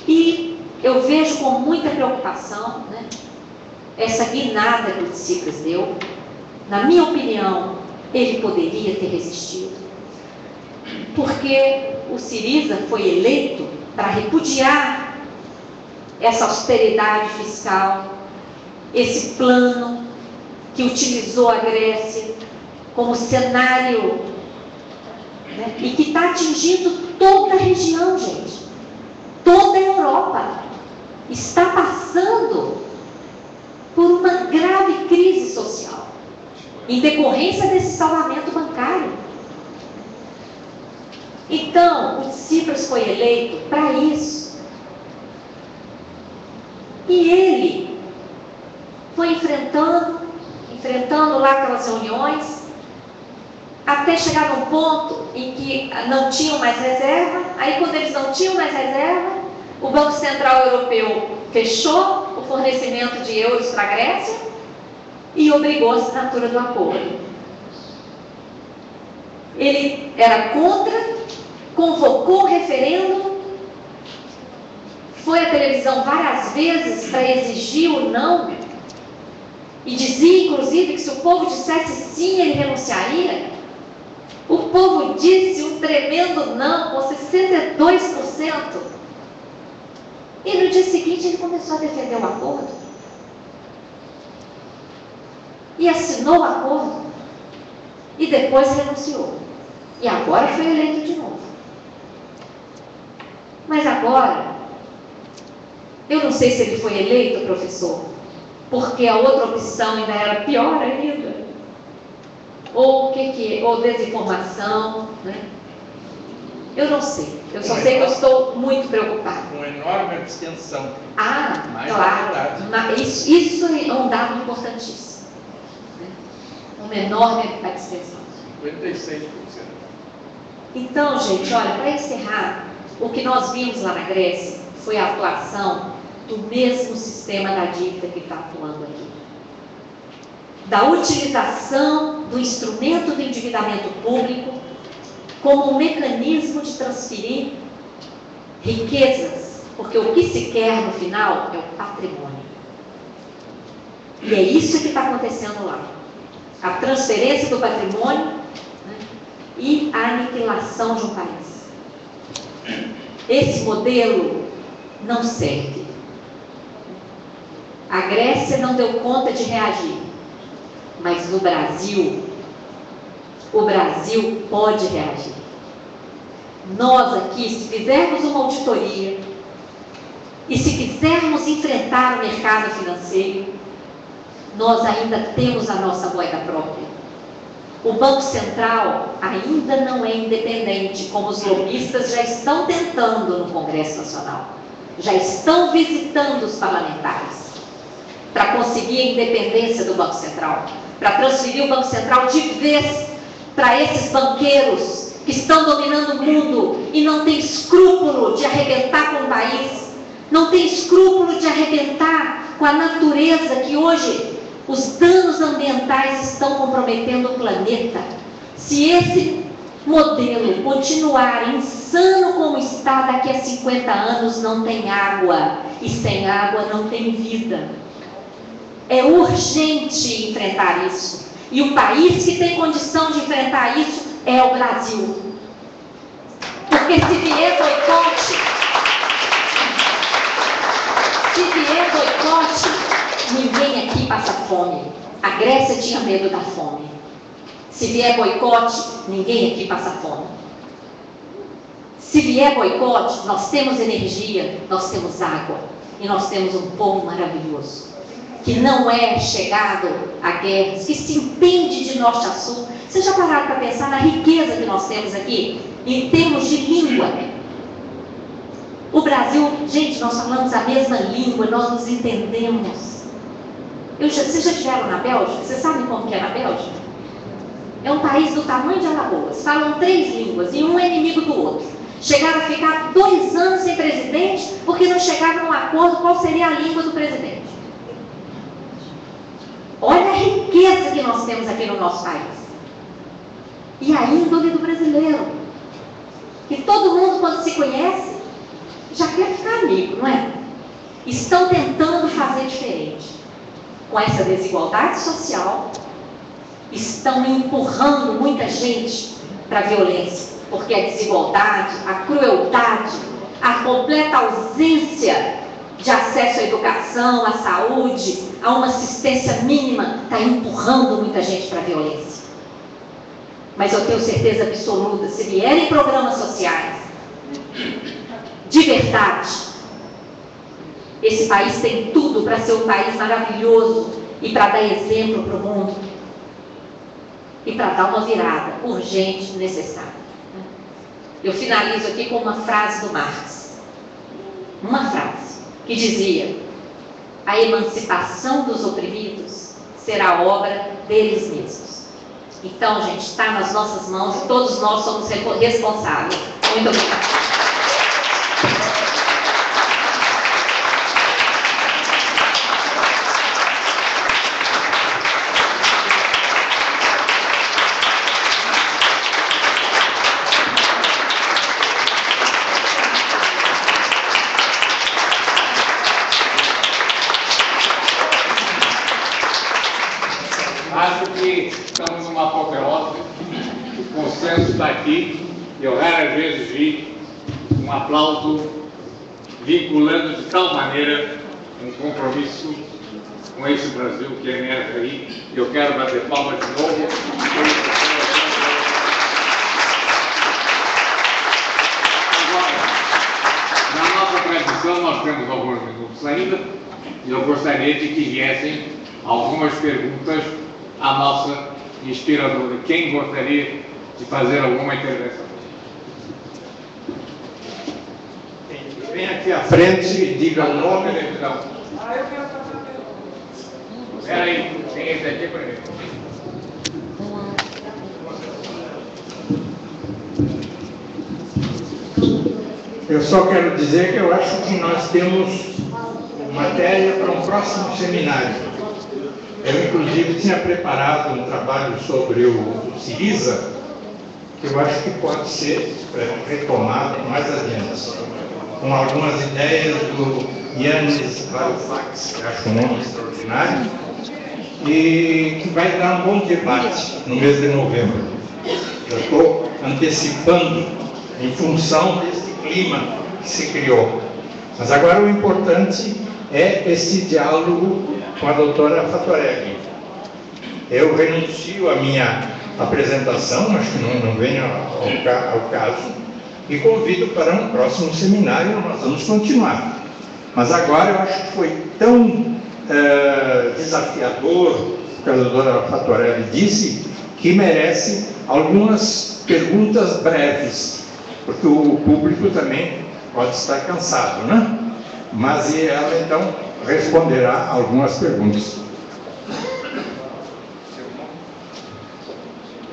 E eu vejo com muita preocupação, né, essa guinada que o Tsipras deu. Na minha opinião, ele poderia ter resistido, porque o Syriza foi eleito para repudiar essa austeridade fiscal, esse plano que utilizou a Grécia como cenário, né, e que está atingindo toda a região, gente. Toda a Europa está passando por uma grave crise social, em decorrência desse salvamento bancário. Então, o Tsipras foi eleito para isso. E ele foi enfrentando lá aquelas reuniões, até chegar num ponto em que não tinham mais reserva. Aí, quando eles não tinham mais reserva, o Banco Central Europeu fechou o fornecimento de euros para a Grécia e obrigou a assinatura do acordo. Ele era contra, convocou o referendo, foi à televisão várias vezes para exigir o não, e dizia, inclusive, que se o povo dissesse sim, ele renunciaria. O povo disse um tremendo não, com 62%. E no dia seguinte ele começou a defender o acordo. E assinou o acordo. E depois renunciou. E agora foi eleito de novo. Mas agora, eu não sei se ele foi eleito, professor, porque a outra opção ainda era pior ainda. Ou ou desinformação, né? Eu não sei. Eu só sei que eu estou muito preocupada. Uma enorme abstenção. Ah, claro. Isso é um dado importantíssimo. Né? Uma enorme abstenção. 56%. Então, gente, olha, para encerrar, o que nós vimos lá na Grécia foi a atuação do mesmo sistema da dívida que está atuando aqui. Da utilização do instrumento do endividamento público como um mecanismo de transferir riquezas, porque o que se quer no final é o patrimônio. E é isso que está acontecendo lá. A transferência do patrimônio, né, e a aniquilação de um país. Esse modelo não serve. A Grécia não deu conta de reagir. Mas no Brasil, o Brasil pode reagir. Nós aqui, se fizermos uma auditoria e se quisermos enfrentar o mercado financeiro, nós ainda temos a nossa moeda própria. O Banco Central ainda não é independente, como os lobistas já estão tentando no Congresso Nacional. Já estão visitando os parlamentares para conseguir a independência do Banco Central, para transferir o Banco Central de vez para esses banqueiros que estão dominando o mundo e não têm escrúpulo de arrebentar com o país, não têm escrúpulo de arrebentar com a natureza, que hoje os danos ambientais estão comprometendo o planeta. Se esse modelo continuar insano como está, daqui a 50 anos não tem água, e sem água não tem vida. É urgente enfrentar isso. E o país que tem condição de enfrentar isso é o Brasil. Porque se vier boicote, ninguém aqui passa fome. A Grécia tinha medo da fome. Se vier boicote, ninguém aqui passa fome. Se vier boicote, nós temos energia, nós temos água. E nós temos um povo maravilhoso, que não é chegado a guerras, que se entende de norte a sul. Vocês já pararam para pensar na riqueza que nós temos aqui, em termos de língua? O Brasil, gente, nós falamos a mesma língua, nós nos entendemos. Vocês já estiveram na Bélgica? Vocês sabem como que é na Bélgica? É um país do tamanho de Alagoas, falam 3 línguas e um é inimigo do outro. Chegaram a ficar 2 anos sem presidente, porque não chegavam a um acordo qual seria a língua do presidente. Olha a riqueza que nós temos aqui no nosso país. E a índole do brasileiro. Que todo mundo, quando se conhece, já quer ficar amigo, não é? estão tentando fazer diferente. Com essa desigualdade social, estão empurrando muita gente para a violência, porque a desigualdade, a crueldade, a completa ausência de acesso à educação, à saúde, a uma assistência mínima, está empurrando muita gente para a violência. Mas eu tenho certeza absoluta, se vierem programas sociais de verdade, esse país tem tudo para ser um país maravilhoso e para dar exemplo para o mundo e para dar uma virada urgente, necessária. Eu finalizo aqui com uma frase do Marx, uma frase que dizia: a emancipação dos oprimidos será obra deles mesmos. Então, gente, está nas nossas mãos e todos nós somos responsáveis. Muito obrigada. Acho que estamos numa apoteose, o consenso está aqui, e eu raras vezes vi um aplauso vinculando de tal maneira um compromisso com esse Brasil que emerge aí. Eu quero bater palmas de novo. Agora, na nossa tradição, nós temos alguns minutos ainda, e eu gostaria de que viessem algumas perguntas à nossa inspiradora. Quem gostaria de fazer alguma intervenção? Vem aqui à frente e diga o nome. Eu quero fazer uma pergunta. Espera aí, tem esse aqui primeiro. Eu só quero dizer que eu acho que nós temos matéria para um próximo seminário. Eu, inclusive, tinha preparado um trabalho sobre o Syriza, que eu acho que pode ser retomado mais adiante, com algumas ideias do Yanis Varoufakis, que acho um nome extraordinário, e que vai dar um bom debate no mês de novembro. Eu estou antecipando em função desse clima que se criou. Mas agora o importante é esse diálogo com a doutora Fattorelli. Eu renuncio à minha apresentação, acho que não venho ao caso, e convido para um próximo seminário. Nós vamos continuar. Mas agora eu acho que foi tão desafiador o que a doutora Fattorelli disse, que merece algumas perguntas breves, porque o público também pode estar cansado, né? Mas ela então responderá algumas perguntas.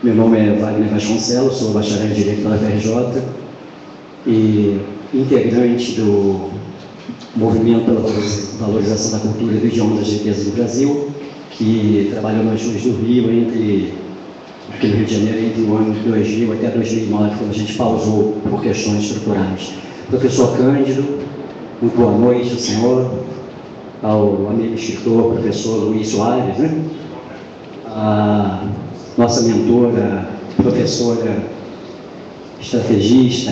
Meu nome é Wagner Vasconcelos, sou bacharel em Direito pela FRJ e integrante do Movimento pela Valorização da Cultura e do Idioma das Riquezas do Brasil, que trabalhou nas ruas do Rio, aqui no Rio de Janeiro, entre o ano 2000 até 2009, quando a gente pausou por questões estruturais. Professor Cândido, muito boa noite ao senhor, ao amigo escritor, professor Luiz Soares, né? A nossa mentora, professora estrategista,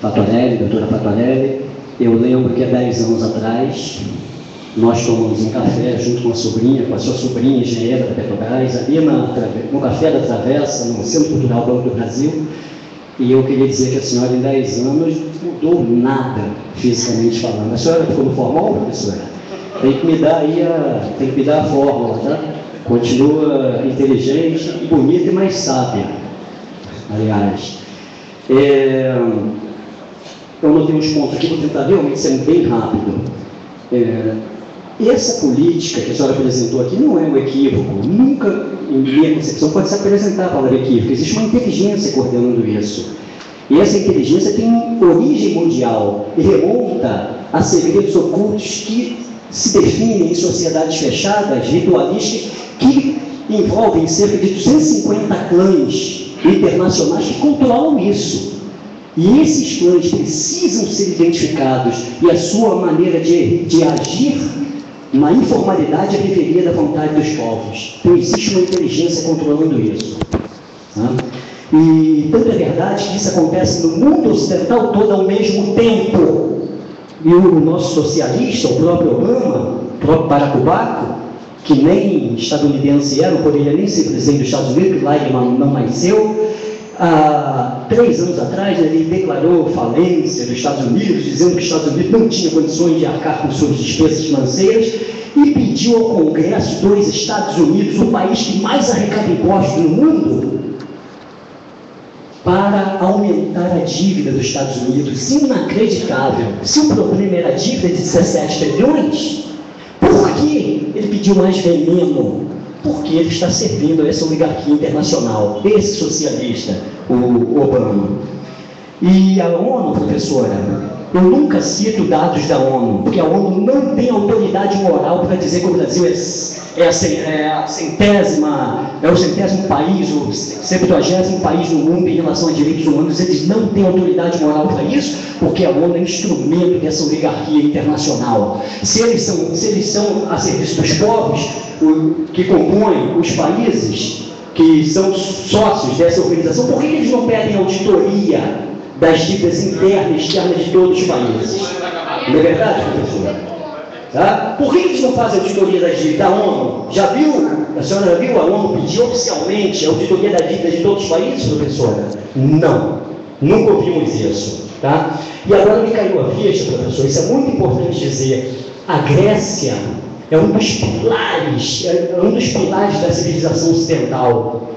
Fattorelli, doutora Fattorelli. Eu lembro que há 10 anos atrás, nós tomamos um café junto com a sua sobrinha engenheira da Petrobras, ali no Café da Travessa, no Centro Cultural Banco do Brasil, e eu queria dizer que a senhora em 10 anos não mudou nada, fisicamente falando. A senhora ficou no formal, professora? Tem que me dar a fórmula, tá? Continua inteligente e bonita e mais sábia, aliás. Eu notei uns pontos aqui, vou tentar realmente ser bem rápido. Essa política que a senhora apresentou aqui não é um equívoco, nunca, em minha concepção, pode se apresentar a palavra equívoco. Existe uma inteligência coordenando isso. E essa inteligência tem origem mundial e remonta a segredos ocultos que se definem em sociedades fechadas, ritualísticas, que envolvem cerca de 250 clãs internacionais que controlam isso. E esses clãs precisam ser identificados e a sua maneira de agir na informalidade é referida à vontade dos povos. Então existe uma inteligência controlando isso. Tá? E tanto é verdade que isso acontece no mundo ocidental todo ao mesmo tempo. E o nosso socialista, o próprio Obama, o próprio Barack Obama, que nem estadunidense era, não poderia nem ser presidente dos Estados Unidos, que lá ele não nasceu. Há 3 anos atrás, ele declarou falência dos Estados Unidos, dizendo que os Estados Unidos não tinha condições de arcar com suas despesas financeiras, e pediu ao Congresso dos Estados Unidos, o país que mais arrecada impostos no mundo, para aumentar a dívida dos Estados Unidos. Inacreditável. Se o problema era a dívida de 17 trilhões, por que ele pediu mais veneno? Porque ele está servindo a essa oligarquia internacional, esse socialista, o Obama. E a ONU, professora, eu nunca cito dados da ONU, porque a ONU não tem autoridade moral para dizer que o Brasil é o centésimo país, o 70º país no mundo em relação a direitos humanos. Eles não têm autoridade moral para isso, porque a ONU é instrumento dessa oligarquia internacional. Se eles são a serviço dos povos, que compõem os países que são sócios dessa organização, por que eles não pedem auditoria das dívidas internas e externas de todos os países? Não é verdade, professor? Tá? Por que eles não fazem auditoria das dívidas da ONU? Já viu? A senhora já viu? A ONU pediu oficialmente a auditoria das dívidas de todos os países, professora? Não. Nunca ouvimos isso. Tá? E agora me caiu a ficha, professor, isso é muito importante dizer. A Grécia é um dos pilares da civilização ocidental.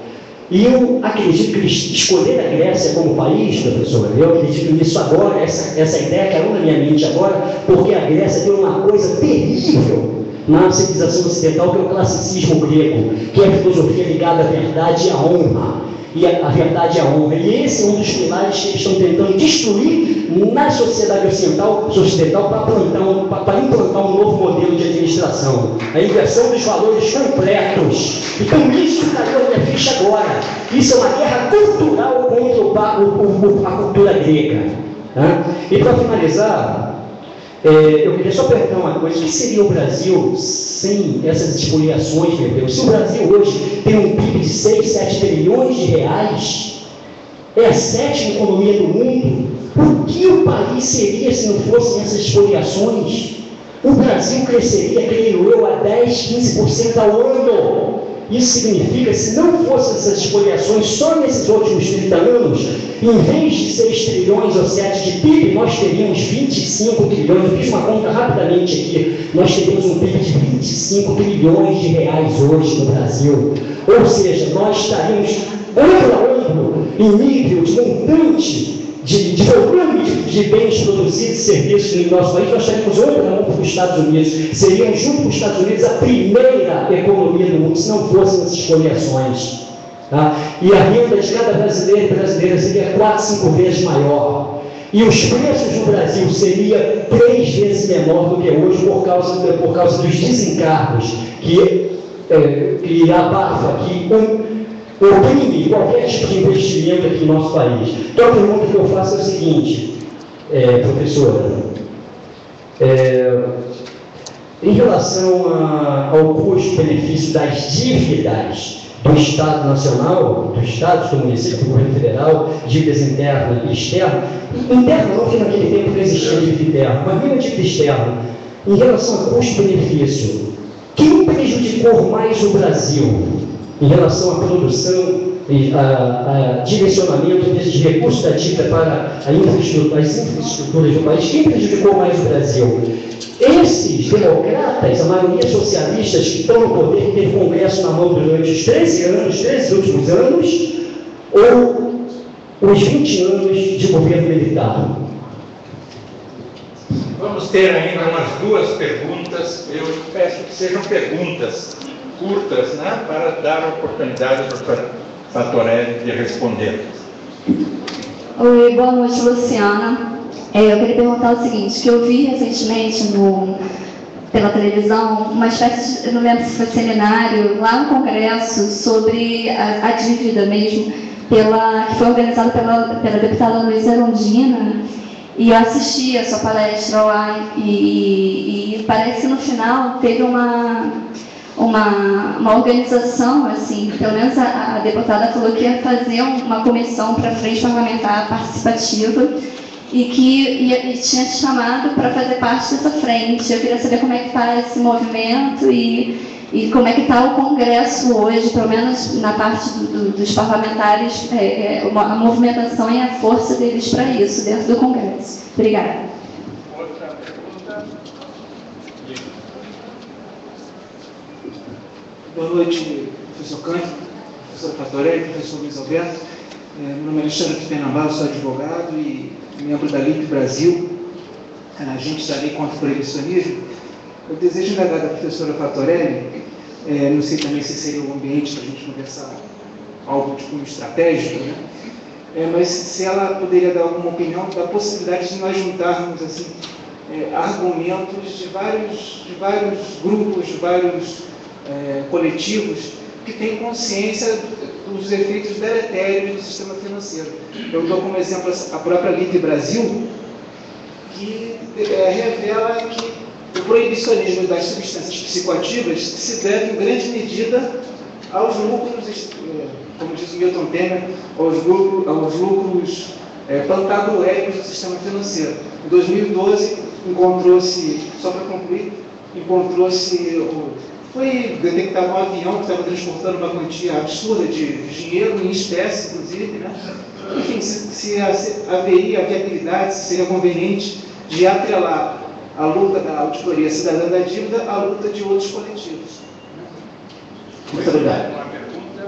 E eu acredito que escolher a Grécia como país, professor, eu acredito nisso agora, essa ideia caiu na minha mente agora, porque a Grécia tem uma coisa terrível na civilização ocidental, que é o classicismo grego, que é a filosofia ligada à verdade e à honra. E a verdade e a honra. E esse é um dos pilares que eles estão tentando destruir na sociedade ocidental para implantar um novo modelo de administração. A inversão dos valores completos. Então isso caiu na minha ficha agora. Isso é uma guerra cultural contra a cultura grega. Tá? E para finalizar, eu queria só perguntar uma coisa: o que seria o Brasil sem essas expoliações, meu Deus? Se o Brasil hoje tem um PIB de 6, 7 trilhões de reais, é a 7ª economia do mundo, o que o país seria se não fossem essas expoliações? O Brasil cresceria, creio eu, a 10, 15% ao ano. Isso significa, se não fossem essas expoliações só nesses últimos 30 anos, em vez de 6 trilhões ou 7 de PIB, nós teríamos 25 trilhões. Eu fiz uma conta rapidamente aqui. Nós teríamos um PIB de 25 trilhões de reais hoje no Brasil. Ou seja, nós estaríamos ombro a ombro em nível de montante de volume de bens produzidos e serviços no nosso país. Nós estaríamos ombro a ombro com os Estados Unidos. Seríamos, junto com os Estados Unidos, a primeira economia do mundo, se não fossem essas expoliações. Tá? E a renda de cada brasileiro e brasileira seria 4, 5 vezes maior. E os preços no Brasil seria 3 vezes menor do que hoje por causa dos desencargos que abafa, que oprime qualquer tipo de investimento aqui no nosso país. Então a pergunta que eu faço é o seguinte, professora, em relação ao custo-benefício das dívidas do Estado Nacional, do Estado, do município, do governo federal, dívidas interna e externa, interna não, porque naquele tempo não existia dívida interna, mas mesmo dívida externa, em relação ao custo-benefício, quem prejudicou mais o Brasil em relação à produção e a direcionamento desses recursos da dívida para as infraestruturas do país? Quem prejudicou mais o Brasil? Esses democratas, a maioria socialistas que estão no poder, que teve Congresso na mão durante os 13 últimos anos, ou os 20 anos de governo militar? Vamos ter ainda umas 2 perguntas. Eu peço que sejam perguntas curtas, né, para dar oportunidade ao professor Fatorelli de responder. Oi, boa noite, Luciana. Eu queria perguntar o seguinte, que eu vi recentemente pela televisão uma espécie de, eu não lembro se foi seminário, lá no Congresso, sobre a dívida mesmo, que foi organizado pela deputada Luísa Erundina, e eu assisti a sua palestra lá, e parece que no final teve uma organização, assim, pelo menos a deputada falou que ia fazer uma comissão para a frente parlamentar participativa e que tinha te chamado para fazer parte dessa frente. Eu queria saber como é que está esse movimento e como é que está o Congresso hoje, pelo menos na parte dos parlamentares, a movimentação e a força deles para isso, dentro do Congresso. Obrigada. Outra pergunta? Boa noite, professor Cândido, professor Fatorelli, professor Luiz Alberto. Meu nome é Alexandre Pernambuco, sou advogado e membro da LIP Brasil, agente da Lei contra o Proibicionismo. Eu desejo indagar da professora Fatorelli, não sei também se seria o ambiente para a gente conversar algo de cunho estratégico, né? Mas se ela poderia dar alguma opinião da possibilidade de nós juntarmos assim, argumentos de vários grupos, de vários coletivos que têm consciência dos efeitos deletérios do sistema financeiro. Eu dou como exemplo a própria LIP Brasil, que revela que o proibicionismo das substâncias psicoativas se deve, em grande medida, aos lucros, como diz o Milton Temer, aos lucros pantagruélicos do sistema financeiro. Em 2012, encontrou-se, só para concluir, foi detectado um avião que estava transportando uma quantia absurda de dinheiro, em espécie, inclusive, né? Enfim, se haveria a viabilidade, se seria conveniente de atrelar a luta da auditoria cidadã da dívida à luta de outros coletivos. Muito obrigado. Uma pergunta?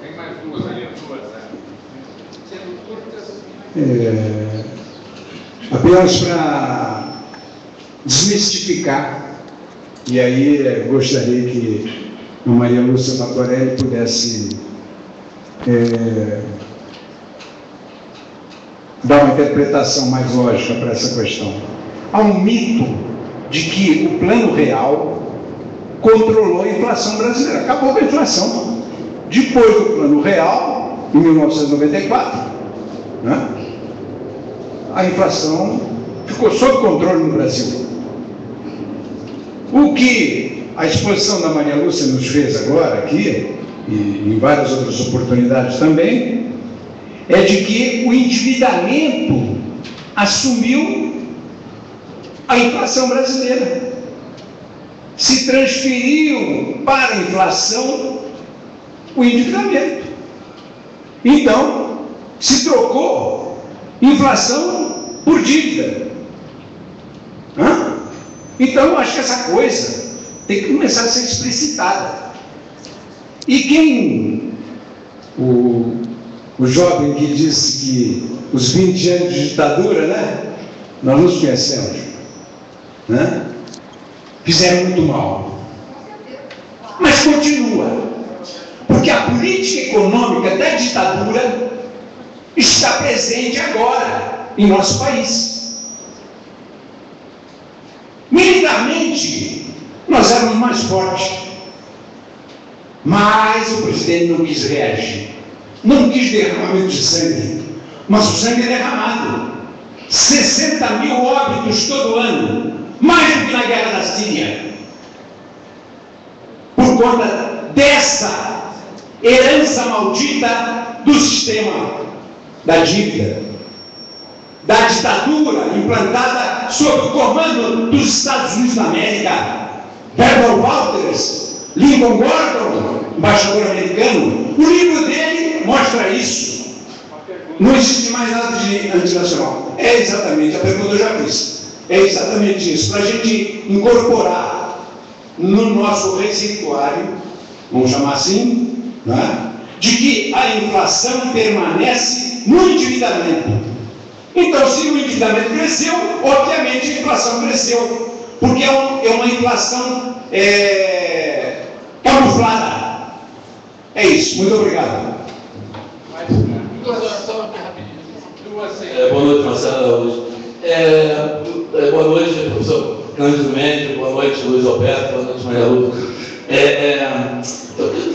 Tem mais duas ali, sendo curtas. Apenas para desmistificar, e aí gostaria que a Maria Lúcia Fatorelli pudesse dar uma interpretação mais lógica para essa questão. Há um mito de que o Plano Real controlou a inflação brasileira. Acabou com a inflação. Depois do Plano Real, em 1994, né, a inflação ficou sob controle no Brasil. O que a exposição da Maria Lúcia nos fez agora aqui, e em várias outras oportunidades também, é de que o endividamento assumiu a inflação brasileira. Se transferiu para a inflação o endividamento. Então, se trocou inflação por dívida. Então, acho que essa coisa tem que começar a ser explicitada. E quem, o jovem que disse que os 20 anos de ditadura, né, nós nos conhecemos, né, fizeram muito mal. Mas continua, porque a política econômica da ditadura está presente agora em nosso país. Militarmente, nós éramos mais fortes, mas o presidente não quis reagir, não quis derramamento de sangue, mas o sangue é derramado. 60 mil óbitos todo ano, mais do que na guerra da Síria, por conta dessa herança maldita do sistema da dívida, da ditadura implantada sob o comando dos Estados Unidos da América. Herbert Walters, Lincoln Gordon, embaixador americano, o livro dele mostra isso. Não existe mais nada de antinacional. É exatamente, a pergunta eu já fiz. É exatamente isso, para a gente incorporar no nosso receituário, vamos chamar assim, né, de que a inflação permanece no endividamento. Então, se o endividamento cresceu, obviamente a inflação cresceu, porque é uma inflação camuflada. É isso, muito obrigado. Boa noite, Marcelo. Boa noite, professor Cândido Mendes, boa noite, Luiz Alberto, boa noite, Maria Lúcia.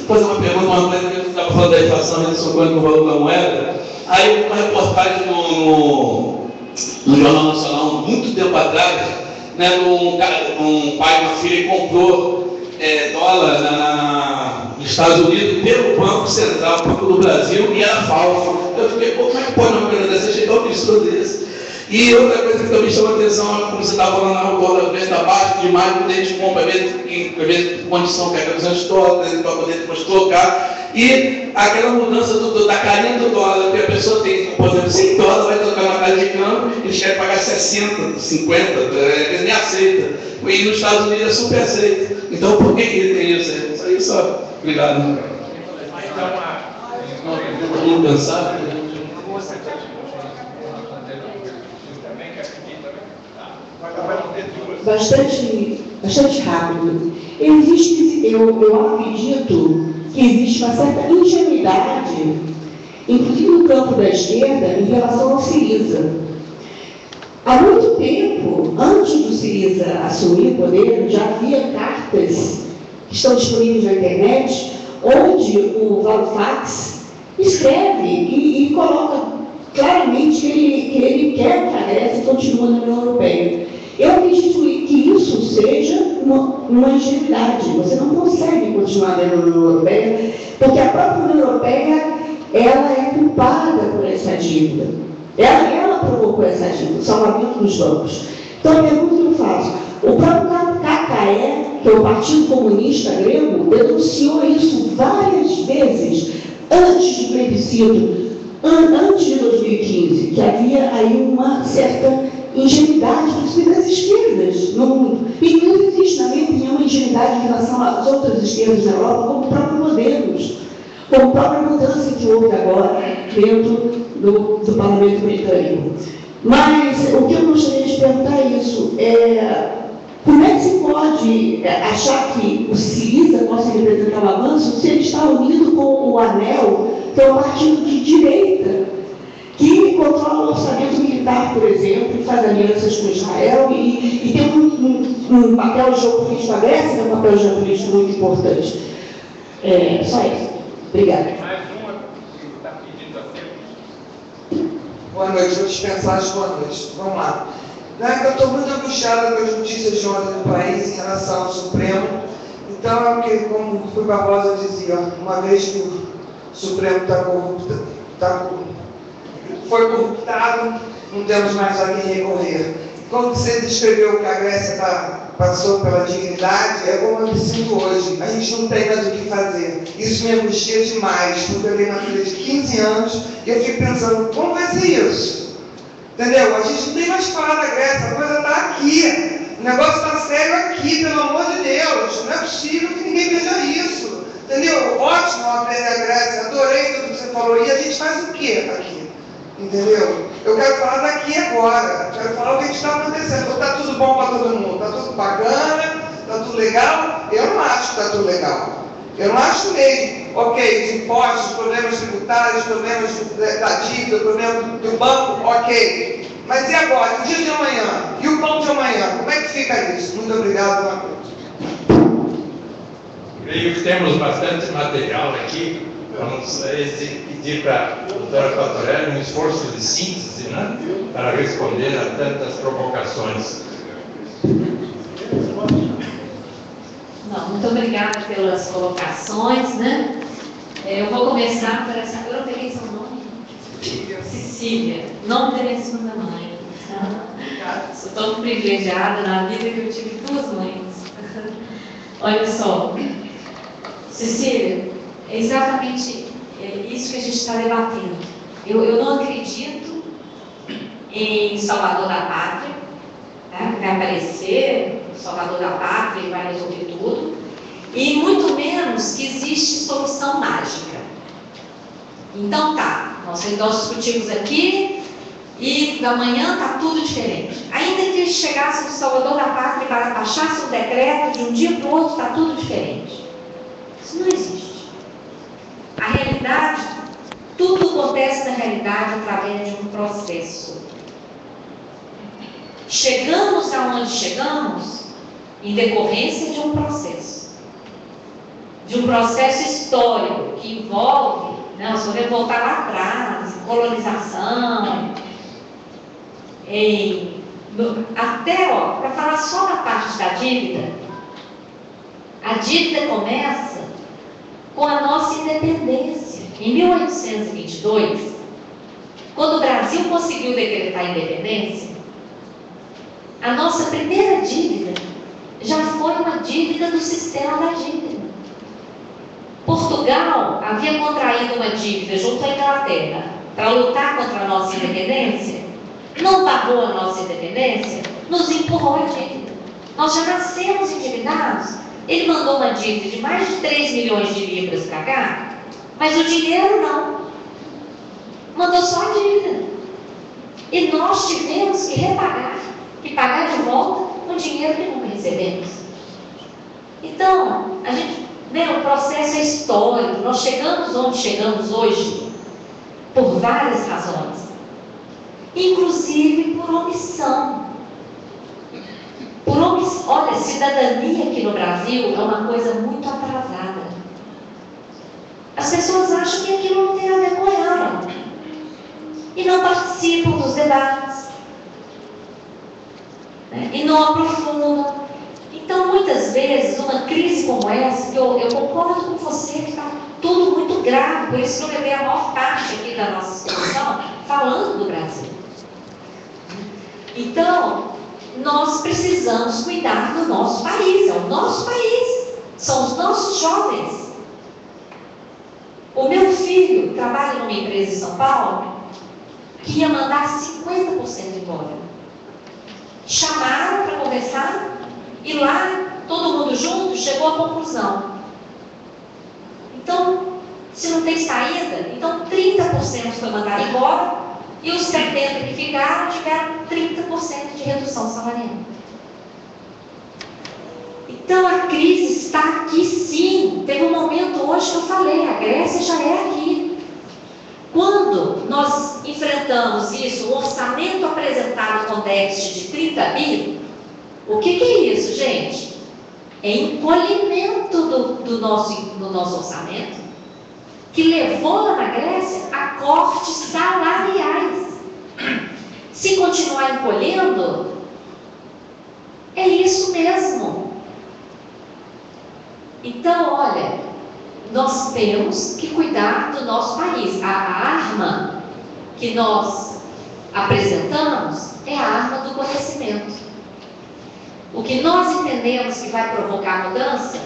Vou fazer uma pergunta, uma coisa que você estava falando da inflação. inflação, redução crônica do valor da moeda. Aí uma reportagem no Jornal Nacional, muito tempo atrás, né, um pai e uma filha que comprou dólar nos Estados Unidos pelo Banco Central, Banco do Brasil, e era falso. Eu fiquei, pô, como é que pode uma coisa dessa? Achei tão absurdo isso. E outra coisa que também chama atenção, como você estava falando, o dólar vem da baixa demais, quando a gente compra, às vezes condição que a pessoa estoura, para poder depois trocar. E aquela mudança da carinha do dólar, que a pessoa tem, por exemplo, 100 dólares, vai trocar uma casa de câmbio, eles querem pagar 60, 50, eles nem aceitam. E nos Estados Unidos é super aceito. Então, por que ele tem isso? Isso aí só. Obrigado. Vamos pensar. Bastante rápido. Eu acredito que existe uma certa ingenuidade, inclusive no campo da esquerda, em relação ao Syriza. Há muito tempo, antes do Syriza assumir o poder, já havia cartas que estão disponíveis na internet, onde o Varoufakis escreve e coloca claramente que ele quer que a Grécia continue na União Europeia. Eu acredito que isso seja uma ingenuidade. Você não consegue continuar na União Europeia, porque a própria União Europeia ela é culpada por essa dívida. Ela provocou essa dívida, o salvamento dos bancos. Então, a pergunta que eu faço, o próprio KKE, que é o Partido Comunista Grego, denunciou isso várias vezes antes do plebiscito, antes de 2015, que havia aí uma certa ingenuidade, principalmente das esquerdas no mundo. E não existe, na minha opinião, uma ingenuidade em relação às outras esquerdas na Europa, como o próprio Podemos, como a própria mudança que houve agora dentro do Parlamento Britânico. Mas o que eu gostaria de perguntar é isso. Como é que se pode achar que o Syriza possa representar um avanço se ele está unido com o ANEL, que é um partido de direita, que controla o orçamento militar, por exemplo, que faz alianças com Israel e tem um papel geopolítico, a Grécia tem um papel geopolítico muito importante. Só isso. Obrigada. Mais uma que está pedindo a tempo. Boa noite, vou dispensar as boa noite. Vamos lá. Eu estou muito angustiada com as notícias de ontem do país em relação ao Supremo. Então, é porque, como o Rui Barbosa dizia, uma vez que o Supremo foi corruptado, não temos mais a quem recorrer. Quando você descreveu que a Grécia passou pela dignidade, é como eu me sinto hoje. A gente não tem mais o que fazer. Isso me angustia demais, porque eu dei uma filha de 15 anos e eu fico pensando, como vai ser isso? Entendeu? A gente não tem mais que falar da Grécia, a coisa está aqui. O negócio está sério aqui, pelo amor de Deus. Não é possível que ninguém veja isso. Entendeu? Ótimo aprender a Grécia, adorei tudo que você falou. E a gente faz o quê aqui? Entendeu? Eu quero falar daqui agora. Quero falar o que está acontecendo. Está tudo bom para todo mundo? Está tudo bacana? Está tudo legal? Eu não acho que está tudo legal. Eu não acho mesmo. Ok, os impostos, problemas tributários, problemas da dívida, problemas do banco, ok. Mas e agora? O dia de amanhã? E o pão de amanhã? Como é que fica isso? Muito obrigado, boa noite. Creio que temos bastante material aqui. Vamos pedir para a doutora Fatorelli um esforço de síntese, né, para responder a tantas provocações. Não, muito obrigada pelas colocações, né? Eu vou começar por essa. Eu não peguei seu nome? Cecília. Nome da minha segunda mãe. Sou tão privilegiada na vida que eu tive duas mães. Olha só, Cecília, é exatamente isso que a gente está debatendo. Eu não acredito em Salvador da Pátria, né? Vai aparecer o Salvador da Pátria e vai resolver tudo, e muito menos que existe solução mágica. Então tá, nós discutimos aqui e da manhã está tudo diferente. Ainda que eles chegassem do Salvador da Pátria e baixassem um decreto de um dia para o outro, está tudo diferente. Isso não existe. A realidade, tudo acontece na realidade através de um processo. Chegamos aonde chegamos em decorrência de um processo histórico que envolve Não, nós podemos voltar lá atrás, colonização, até, para falar só na parte da dívida, a dívida começa com a nossa independência. Em 1822, quando o Brasil conseguiu decretar a independência, a nossa primeira dívida já foi uma dívida do sistema da dívida. Portugal havia contraído uma dívida junto à Inglaterra para lutar contra a nossa independência, não pagou a nossa independência, nos empurrou a dívida. Nós já nascemos endividados. Ele mandou uma dívida de mais de 3 milhões de libras para cá, mas o dinheiro não. Mandou só a dívida. E nós tivemos que repagar, que pagar de volta o dinheiro que nunca recebemos. Então, o processo é histórico. Nós chegamos onde chegamos hoje por várias razões, inclusive por omissão. Olha, cidadania aqui no Brasil é uma coisa muito atrasada. As pessoas acham que aquilo não tem a ver com ela e não participam dos debates, né? E não aprofundam. Então, muitas vezes, uma crise como essa, que eu concordo com você que está tudo muito grave, por isso que eu levei a maior parte aqui da nossa exposição falando do Brasil. Então, nós precisamos cuidar do nosso país, é o nosso país, são os nossos jovens. O meu filho trabalha numa empresa em São Paulo que ia mandar 50% embora. Chamaram para conversar e lá, todo mundo junto, chegou à conclusão. Então, se não tem saída, então 30% foi mandado embora e os 70% que ficaram tiveram 30% de redução salarial. Então a crise está aqui sim. Teve um momento hoje que eu falei, a Grécia já é aqui. Quando nós enfrentamos isso, o orçamento apresentado com déficit de 30 bi, o que é isso, gente? É encolhimento do nosso orçamento, que levou lá na Grécia a cortes salariais. Se continuar encolhendo, é isso mesmo. Então, olha, nós temos que cuidar do nosso país. A arma que nós apresentamos é a arma do conhecimento. O que nós entendemos que vai provocar mudança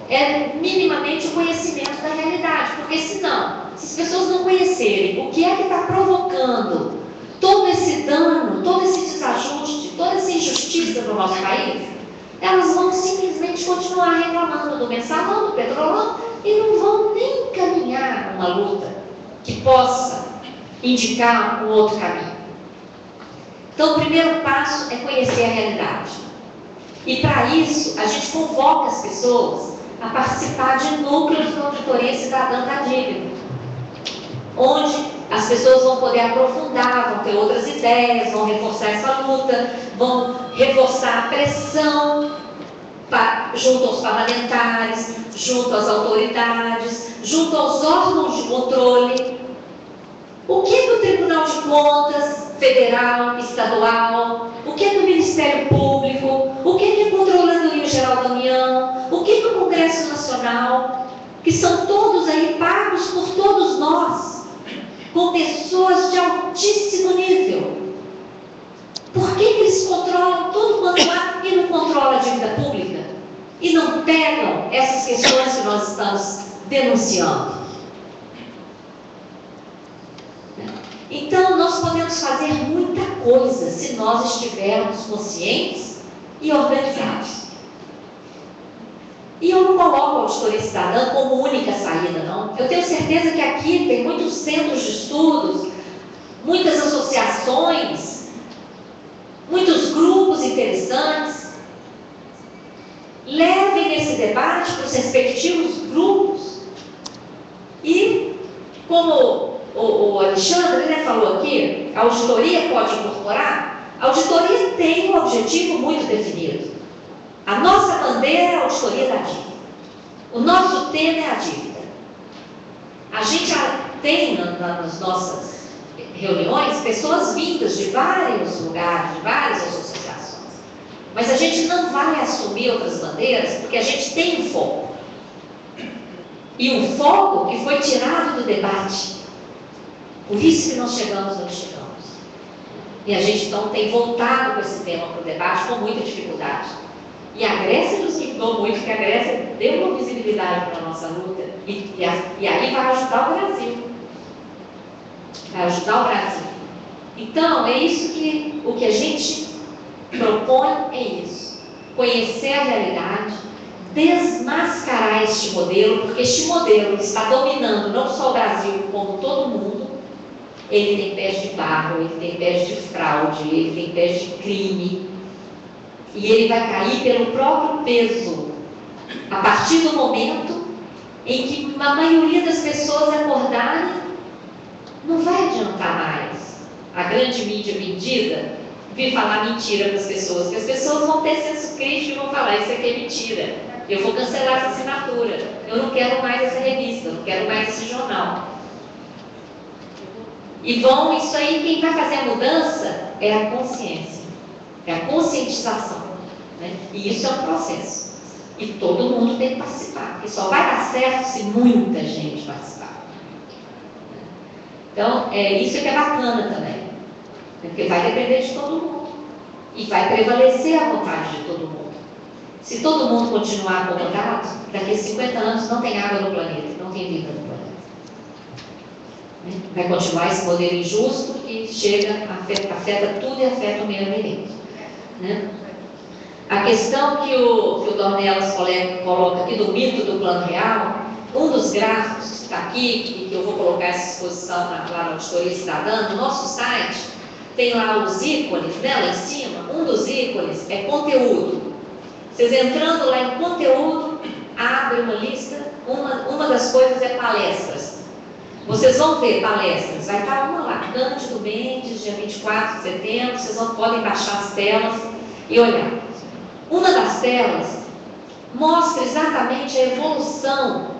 é minimamente o conhecimento da realidade, porque senão, se as pessoas não conhecerem o que é que está provocando todo esse dano, todo esse desajuste, toda essa injustiça no nosso país, elas vão simplesmente continuar reclamando do mensalão, do petrolão, e não vão nem caminhar uma luta que possa indicar um outro caminho. Então, o primeiro passo é conhecer a realidade. E para isso, a gente convoca as pessoas a participar de núcleos de auditoria cidadã da dívida, onde as pessoas vão poder aprofundar, vão ter outras ideias, vão reforçar essa luta, vão reforçar a pressão junto aos parlamentares, junto às autoridades, junto aos órgãos de controle. O que é o Tribunal de Contas Federal, Estadual, o que é o Ministério Público, o que é a Controladoria Geral da União, o que é o Congresso Nacional, que são todos aí pagos por todos nós, com pessoas de altíssimo nível. Por que eles controlam tudo quanto há e não controlam a dívida pública? E não pegam essas questões que nós estamos denunciando? Então, nós podemos fazer muita coisa se nós estivermos conscientes e organizados. E eu não coloco a auditoria cidadã como única saída, não. Eu tenho certeza que aqui tem muitos centros de estudos, muitas associações, muitos grupos interessantes. Levem esse debate para os respectivos grupos e, como o Alexandre, né, falou aqui, a auditoria pode incorporar. A auditoria tem um objetivo muito definido. A nossa bandeira é a auditoria da dívida. O nosso tema é a dívida. A gente tem nas nossas reuniões pessoas vindas de vários lugares, de várias associações. Mas a gente não vai assumir outras bandeiras porque a gente tem um foco. E um foco que foi tirado do debate. Por isso que nós chegamos onde chegamos. E a gente então tem voltado com esse tema para o debate com muita dificuldade. E a Grécia nos ajudou muito, porque a Grécia deu uma visibilidade para a nossa luta. E aí vai ajudar o Brasil. Vai ajudar o Brasil. Então, é isso que o que a gente propõe é isso. Conhecer a realidade, desmascarar este modelo, porque este modelo está dominando não só o Brasil, como todo mundo. Ele tem pés de barro, ele tem pés de fraude, ele tem pés de crime. E ele vai cair pelo próprio peso. A partir do momento em que a maioria das pessoas acordarem, não vai adiantar mais. A grande mídia vendida vir falar mentira para as pessoas, porque as pessoas vão ter senso crítico e vão falar, isso aqui é mentira. Eu vou cancelar essa assinatura. Eu não quero mais essa revista, eu não quero mais esse jornal. E isso aí, quem vai fazer a mudança é a consciência, é a conscientização, né? E isso é um processo. E todo mundo tem que participar, porque só vai dar certo se muita gente participar. Então, isso é que é bacana também, porque vai depender de todo mundo. E vai prevalecer a vontade de todo mundo. Se todo mundo continuar acomodado, daqui a 50 anos não tem água no planeta, não tem vida no planeta. Vai continuar esse modelo injusto que chega, afeta tudo e afeta o meio ambiente. Né? A questão que o Dornelas coloca aqui do mito do plano real, um dos gráficos que está aqui, e que eu vou colocar essa exposição lá na auditoria cidadã, no nosso site, tem lá os ícones, né, lá em cima. Um dos ícones é conteúdo. Vocês entrando lá em conteúdo, abre uma lista, uma das coisas é palestras. Vocês vão ver palestras, vai estar uma lá, Cândido Mendes, dia 24 de setembro, vocês podem baixar as telas e olhar. Uma das telas mostra exatamente a evolução,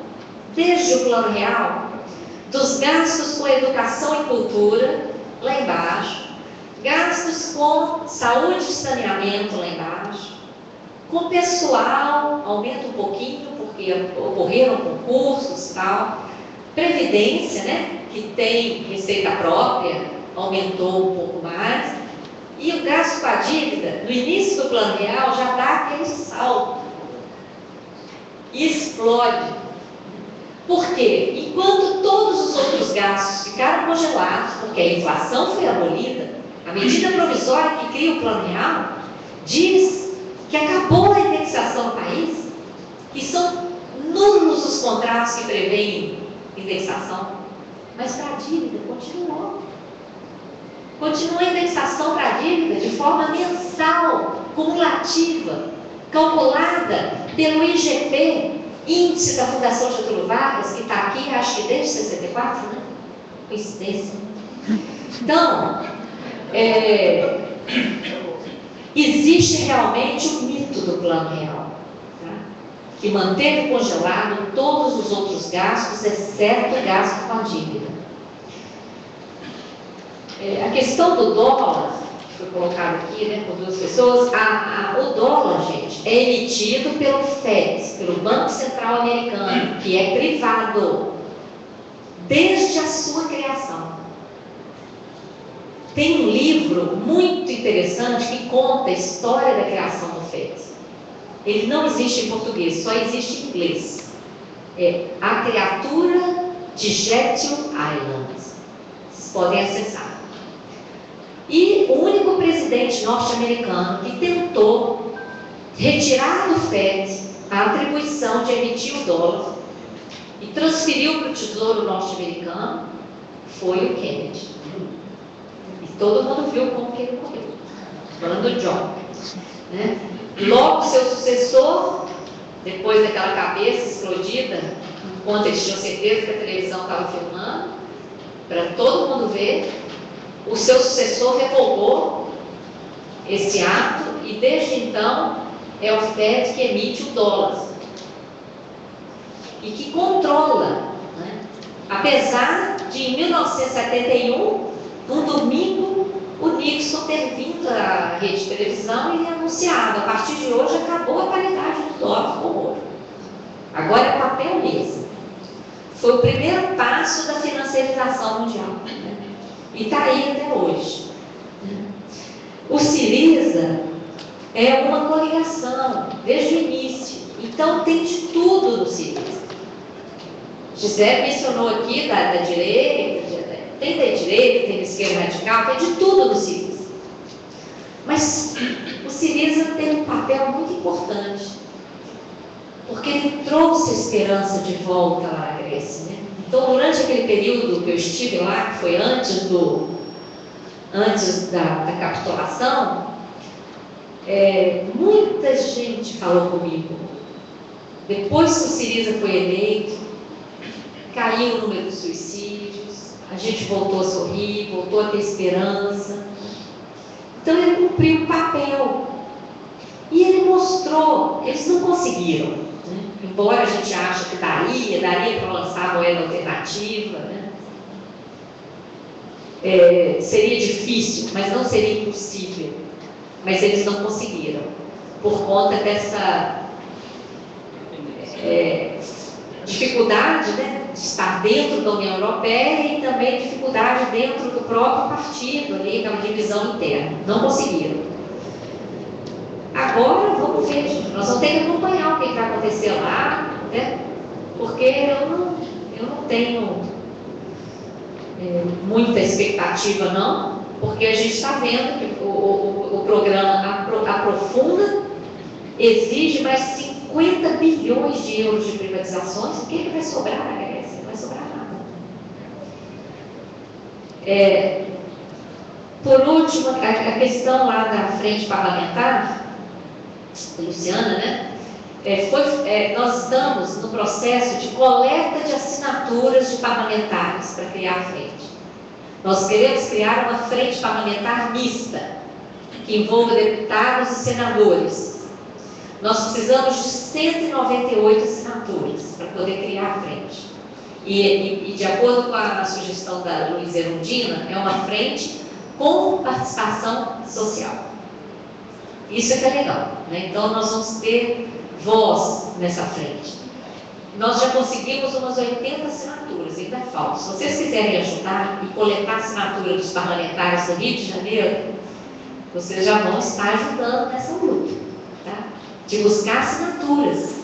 desde o plano real, dos gastos com educação e cultura, lá embaixo, gastos com saúde e saneamento, lá embaixo, com pessoal, aumenta um pouquinho, porque ocorreram concursos e tal. Previdência, né, que tem receita própria, aumentou um pouco mais. E o gasto com a dívida, no início do plano real, já dá aquele salto. E explode. Por quê? Enquanto todos os outros gastos ficaram congelados, porque a inflação foi abolida, a medida provisória que cria o plano real diz que acabou a indexação no país, que são nulos os contratos que prevêem indexação, mas para a dívida continuou. Continua a indexação para a dívida de forma mensal, cumulativa, calculada pelo IGP, Índice da Fundação Getúlio Vargas, que está aqui, acho que desde 64, né? Coincidência. Então, existe realmente o mito do plano real, que manteve congelado todos os outros gastos, exceto o gasto com a dívida. A questão do dólar, que foi colocado aqui, né, por duas pessoas, o dólar, gente, é emitido pelo FED, pelo Banco Central Americano, que é privado, desde a sua criação. Tem um livro muito interessante que conta a história da criação do FED. Ele não existe em português, só existe em inglês. É A Criatura de Jekyll Island. Vocês podem acessar. E o único presidente norte-americano que tentou retirar do FED a atribuição de emitir o dólar e transferiu para o Tesouro norte-americano foi o Kennedy. E todo mundo viu como que ele morreu. Falando do John. Né? Logo, seu sucessor, depois daquela cabeça explodida, enquanto eles tinham certeza que a televisão estava filmando, para todo mundo ver, o seu sucessor revogou esse ato e desde então é o FED que emite o dólar e que controla, né? Apesar de, em 1971, num domingo, o Nixon ter vindo à rede de televisão e anunciado: a partir de hoje acabou a paridade do dólar com o ouro. Agora é papel mesmo. Foi o primeiro passo da financiarização mundial, né? E está aí até hoje. O Syriza é uma coligação desde o início, então tem de tudo no Syriza. Gisele mencionou aqui da direita, tem da direita, tem da esquerda radical, tem de tudo no Syriza. Mas o Syriza tem um papel muito importante, porque ele trouxe a esperança de volta lá na Grécia, né? Então, durante aquele período que eu estive lá, que foi antes da capitulação, muita gente falou comigo. Depois que o Syriza foi eleito, caiu o número de suicídios, a gente voltou a sorrir, voltou a ter esperança. Então ele cumpriu o papel. E ele mostrou, eles não conseguiram, né? Embora a gente ache que daria para lançar a moeda alternativa, né? Seria difícil, mas não seria impossível. Mas eles não conseguiram, por conta dessa dificuldade, né, de estar dentro da União Europeia e também dificuldade dentro do próprio partido, ali, aquela divisão interna. Não conseguiram. Agora, vamos ver, gente. Nós vamos ter que acompanhar o que vai acontecer lá, né? Porque eu não tenho muita expectativa, não, porque a gente está vendo que o programa aprofunda, exige mais 50 bilhões de euros de privatizações. O que vai sobrar na Grécia? Não vai sobrar nada. Por último, a questão lá da frente parlamentar, Luciana, né? Nós estamos no processo de coleta de assinaturas de parlamentares para criar a frente. Nós queremos criar uma frente parlamentar mista, que envolva deputados e senadores. Nós precisamos de 198 assinaturas para poder criar a frente. E de acordo com a sugestão da Luísa Erundina, é uma frente com participação social. Isso é que é legal, né? Então nós vamos ter voz nessa frente. Nós já conseguimos umas 80 assinaturas, ainda falta. Se vocês quiserem ajudar e coletar a assinatura dos parlamentares do Rio de Janeiro, vocês já vão estar ajudando nessa luta, tá? De buscar assinaturas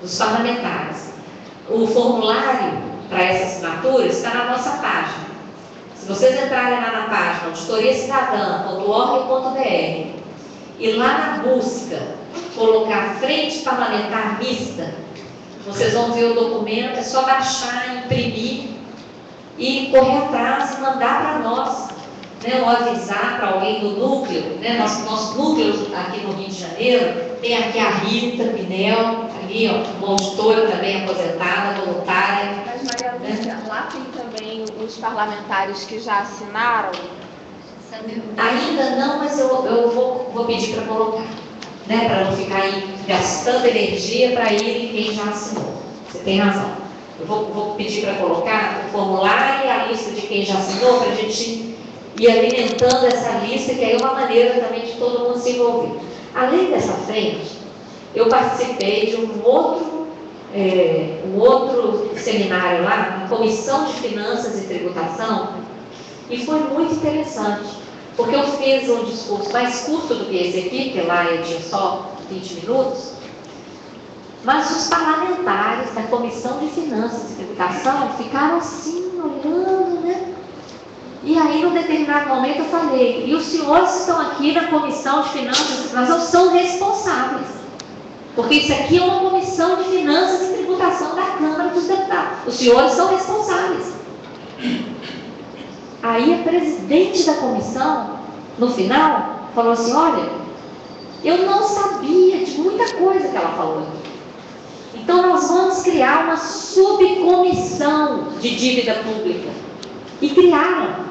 dos parlamentares. O formulário para essas assinaturas está na nossa página. Se vocês entrarem lá na página auditoriacidadã.org.br e lá na busca colocar frente parlamentar mista, vocês vão ver o documento. É só baixar, imprimir e correr atrás e mandar para nós, né, ou avisar para alguém do núcleo, né? Nosso núcleo aqui no Rio de Janeiro tem aqui a Rita Pinel, ali, ó, uma auditora também aposentada, voluntária. Mas, Maria Lúcia, né? Lá tem também os parlamentares que já assinaram? Ainda não, mas eu vou pedir para colocar, né, para não ficar aí gastando energia para ir quem já assinou. Você tem razão. Eu vou pedir para colocar o formulário e a lista de quem já assinou, para a gente ir alimentando essa lista, que aí é uma maneira também de todo mundo se envolver. Além dessa frente, eu participei de um outro seminário lá, na Comissão de Finanças e Tributação, e foi muito interessante, porque eu fiz um discurso mais curto do que esse aqui, que lá eu tinha só 20 minutos, mas os parlamentares da Comissão de Finanças e Tributação ficaram assim, olhando, né? E aí, num determinado momento, eu falei: e os senhores que estão aqui na Comissão de Finanças e Tributação são responsáveis, porque isso aqui é uma Comissão de Finanças e Tributação da Câmara dos Deputados. Os senhores são responsáveis. Aí a presidente da comissão, no final, falou assim: olha, eu não sabia de muita coisa que ela falou aqui. Então nós vamos criar uma subcomissão de dívida pública. E criaram.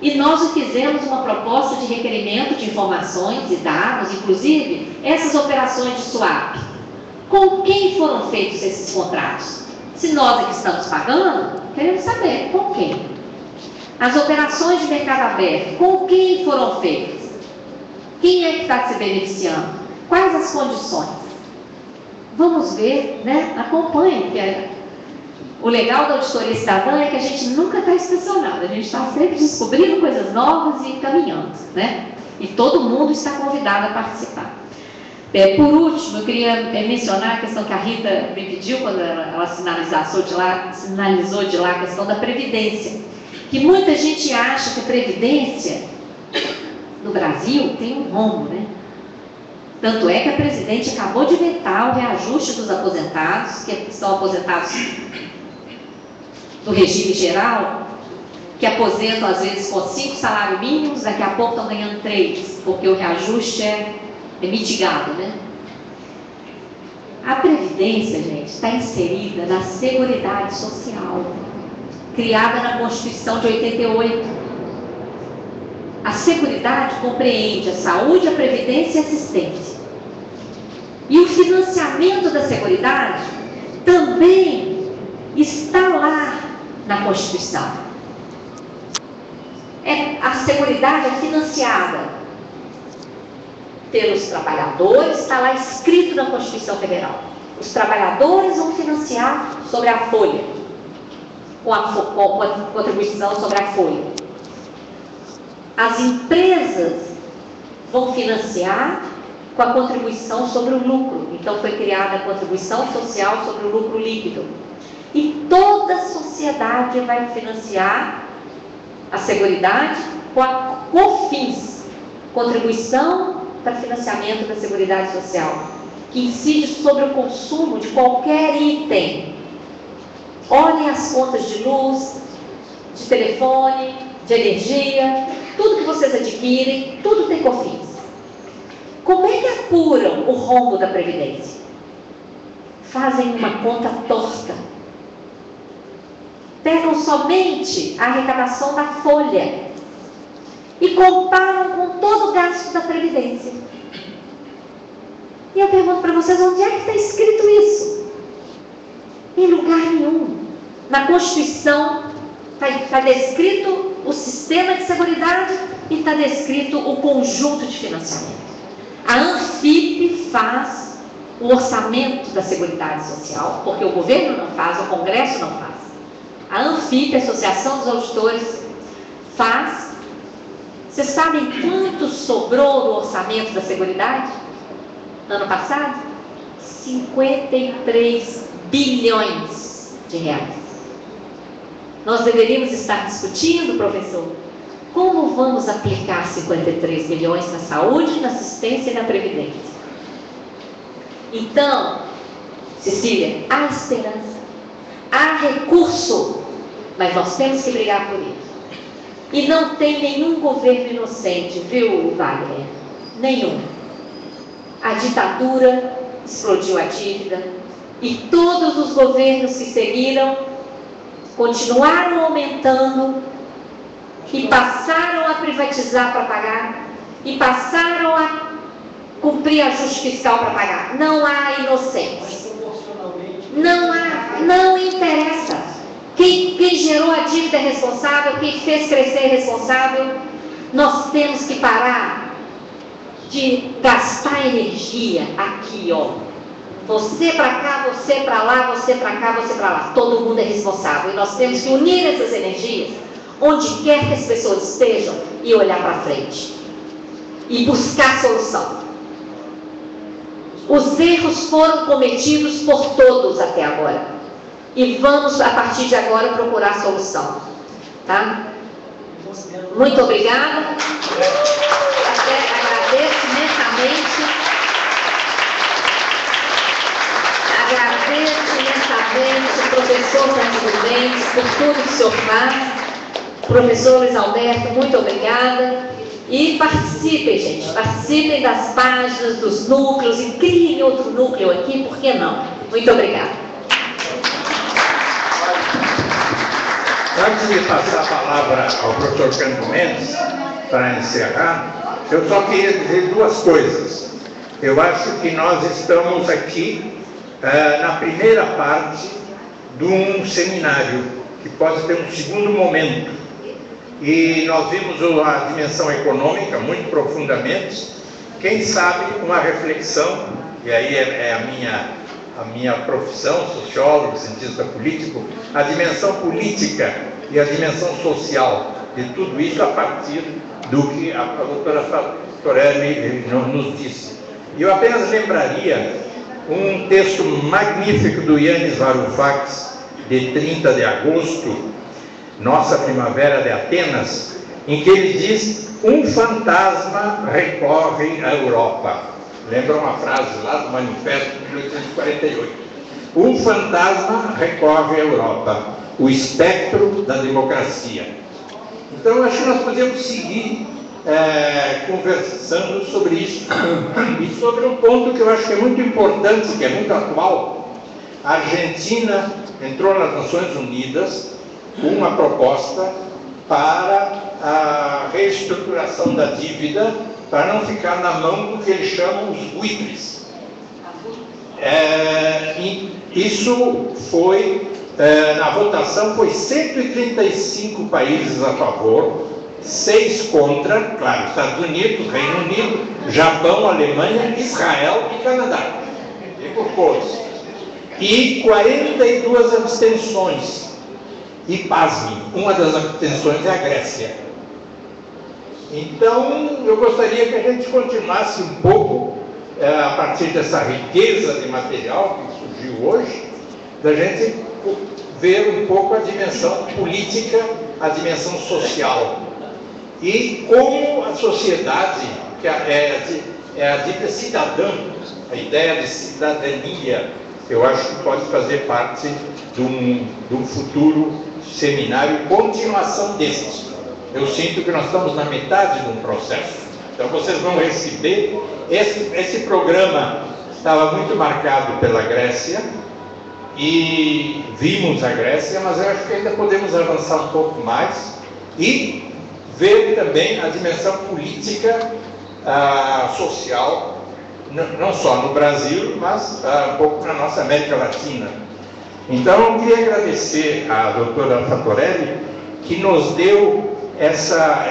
E nós fizemos uma proposta de requerimento de informações e dados, inclusive essas operações de swap. Com quem foram feitos esses contratos? Se nós aqui estamos pagando, queremos saber com quem. As operações de mercado aberto, com quem foram feitas? Quem é que está se beneficiando? Quais as condições? Vamos ver, né? Acompanhe, que o legal da auditoria cidadã é que a gente nunca está estacionado, a gente está sempre descobrindo coisas novas e caminhando, né? E todo mundo está convidado a participar. Por último, eu queria mencionar a questão que a Rita me pediu quando ela sinalizou de lá a questão da Previdência. Que muita gente acha que a Previdência no Brasil tem um rombo, né? Tanto é que a presidente acabou de vetar o reajuste dos aposentados, que estão aposentados do regime geral, que aposentam às vezes com 5 salários mínimos, daqui a pouco estão ganhando 3, porque o reajuste é mitigado, né? A Previdência, gente, está inserida na Seguridade Social, criada na Constituição de 88. A Seguridade compreende a saúde, a previdência e a assistência. E o financiamento da Seguridade também está lá na Constituição. A Seguridade é financiada pelos trabalhadores, está lá escrito na Constituição Federal. Os trabalhadores vão financiar sobre a folha, com a contribuição sobre a folha. As empresas vão financiar com a contribuição sobre o lucro. Então foi criada a contribuição social sobre o lucro líquido. E toda a sociedade vai financiar a Seguridade com a COFINS, contribuição para financiamento da Seguridade Social, que incide sobre o consumo de qualquer item. Olhem as contas de luz, de telefone, de energia, tudo que vocês adquirem, tudo tem COFINS. Como é que apuram o rombo da Previdência? Fazem uma conta torta. Pegam somente a arrecadação da folha e comparam com todo o gasto da Previdência. E eu pergunto para vocês, onde é que está escrito isso? Em lugar nenhum. Na Constituição está descrito o sistema de seguridade e está descrito o conjunto de financiamento. A ANFIP faz o orçamento da Seguridade Social, porque o governo não faz, o Congresso não faz. A ANFIP, a Associação dos Auditores, faz. Vocês sabem quanto sobrou no orçamento da Seguridade? Ano passado? 53 bilhões de reais. Nós deveríamos estar discutindo, professor, como vamos aplicar 53 bilhões na saúde, na assistência e na previdência. Então, Cecília, há esperança, há recurso, mas nós temos que brigar por isso. E não tem nenhum governo inocente, viu, Wagner? Nenhum. A ditadura explodiu a dívida e todos os governos que seguiram continuaram aumentando e passaram a privatizar para pagar e passaram a cumprir ajuste fiscal para pagar. Não há inocentes. Não interessa. Quem gerou a dívida é responsável, quem fez crescer é responsável. Nós temos que parar de gastar energia aqui, ó. Você para cá, você para lá, você para cá, você para lá. Todo mundo é responsável. E nós temos que unir essas energias onde quer que as pessoas estejam e olhar para frente. E buscar solução. Os erros foram cometidos por todos até agora. E vamos, a partir de agora, procurar solução. Tá? Muito obrigada. Agradeço imensamente. Agradeço imensamente o professor Francisco Mendes por tudo que o senhor faz. Professor Luiz Alberto, muito obrigada. E participem, gente. Participem das páginas, dos núcleos e criem outro núcleo aqui, por que não? Muito obrigada. Antes de passar a palavra ao professor Cândido Mendes, para encerrar, eu só queria dizer duas coisas. Eu acho que nós estamos aqui na primeira parte de um seminário que pode ter um segundo momento. E nós vimos a dimensão econômica muito profundamente. Quem sabe uma reflexão, e aí é a minha profissão, sociólogo, cientista político, a dimensão política e a dimensão social de tudo isso a partir do que a doutora Fattorelli nos disse. E eu apenas lembraria um texto magnífico do Yanis Varoufakis, de 30 de agosto, Nossa Primavera de Atenas, em que ele diz: um fantasma recorre à Europa. Lembra uma frase lá do Manifesto de 1848. Um fantasma recorre à Europa, o espectro da democracia. Então, acho que nós podemos seguir conversando sobre isso. E sobre um ponto que eu acho que é muito importante, que é muito atual. A Argentina entrou nas Nações Unidas com uma proposta para a reestruturação da dívida, para não ficar na mão do que eles chamam os buitres. Isso foi, na votação, foi 135 países a favor, 6 contra, claro, Estados Unidos, Reino Unido, Japão, Alemanha, Israel e Canadá, e por cores. E 42 abstenções. E pasmem, uma das abstenções é a Grécia. Então, eu gostaria que a gente continuasse um pouco, a partir dessa riqueza de material que surgiu hoje, da gente ver um pouco a dimensão política, a dimensão social. E como a sociedade, que é a dita cidadã, a ideia de cidadania, eu acho que pode fazer parte de um futuro seminário, continuação desse. Eu sinto que nós estamos na metade de um processo. Então vocês vão receber. Esse programa estava muito marcado pela Grécia, e vimos a Grécia, mas eu acho que ainda podemos avançar um pouco mais e ver também a dimensão política, social, não só no Brasil, mas um pouco na nossa América Latina. Então, eu queria agradecer à doutora Fattorelli, que nos deu essa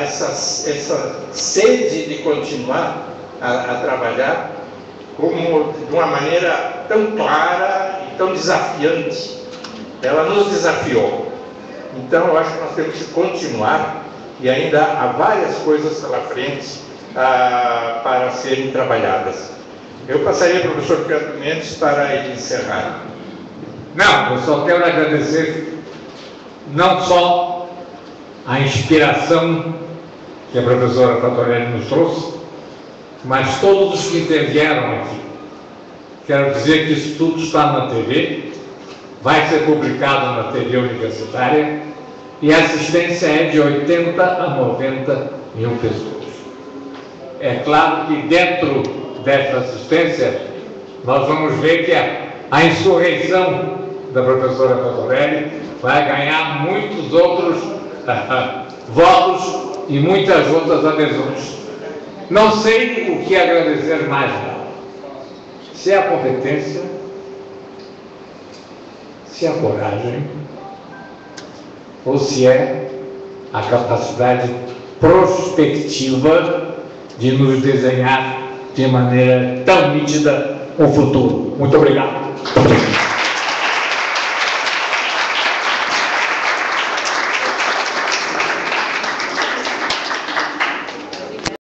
sede de continuar a trabalhar de uma maneira tão clara e tão desafiante. Ela nos desafiou. Então, eu acho que nós temos que continuar, e ainda há várias coisas pela frente para serem trabalhadas. Eu passaria ao professor Pedro Mendes para ele encerrar. Não, eu só quero agradecer não só a inspiração que a professora Fattorelli nos trouxe, mas todos os que intervieram aqui. Quero dizer que isso tudo está na TV, vai ser publicado na TV universitária, e a assistência é de 80 a 90 mil pessoas. É claro que dentro dessa assistência nós vamos ver que a insurreição da professora Fattorelli vai ganhar muitos outros votos e muitas outras adesões. Não sei o que agradecer mais, se é a competência, se é a coragem, ou se é a capacidade prospectiva de nos desenhar de maneira tão nítida um futuro. Muito obrigado.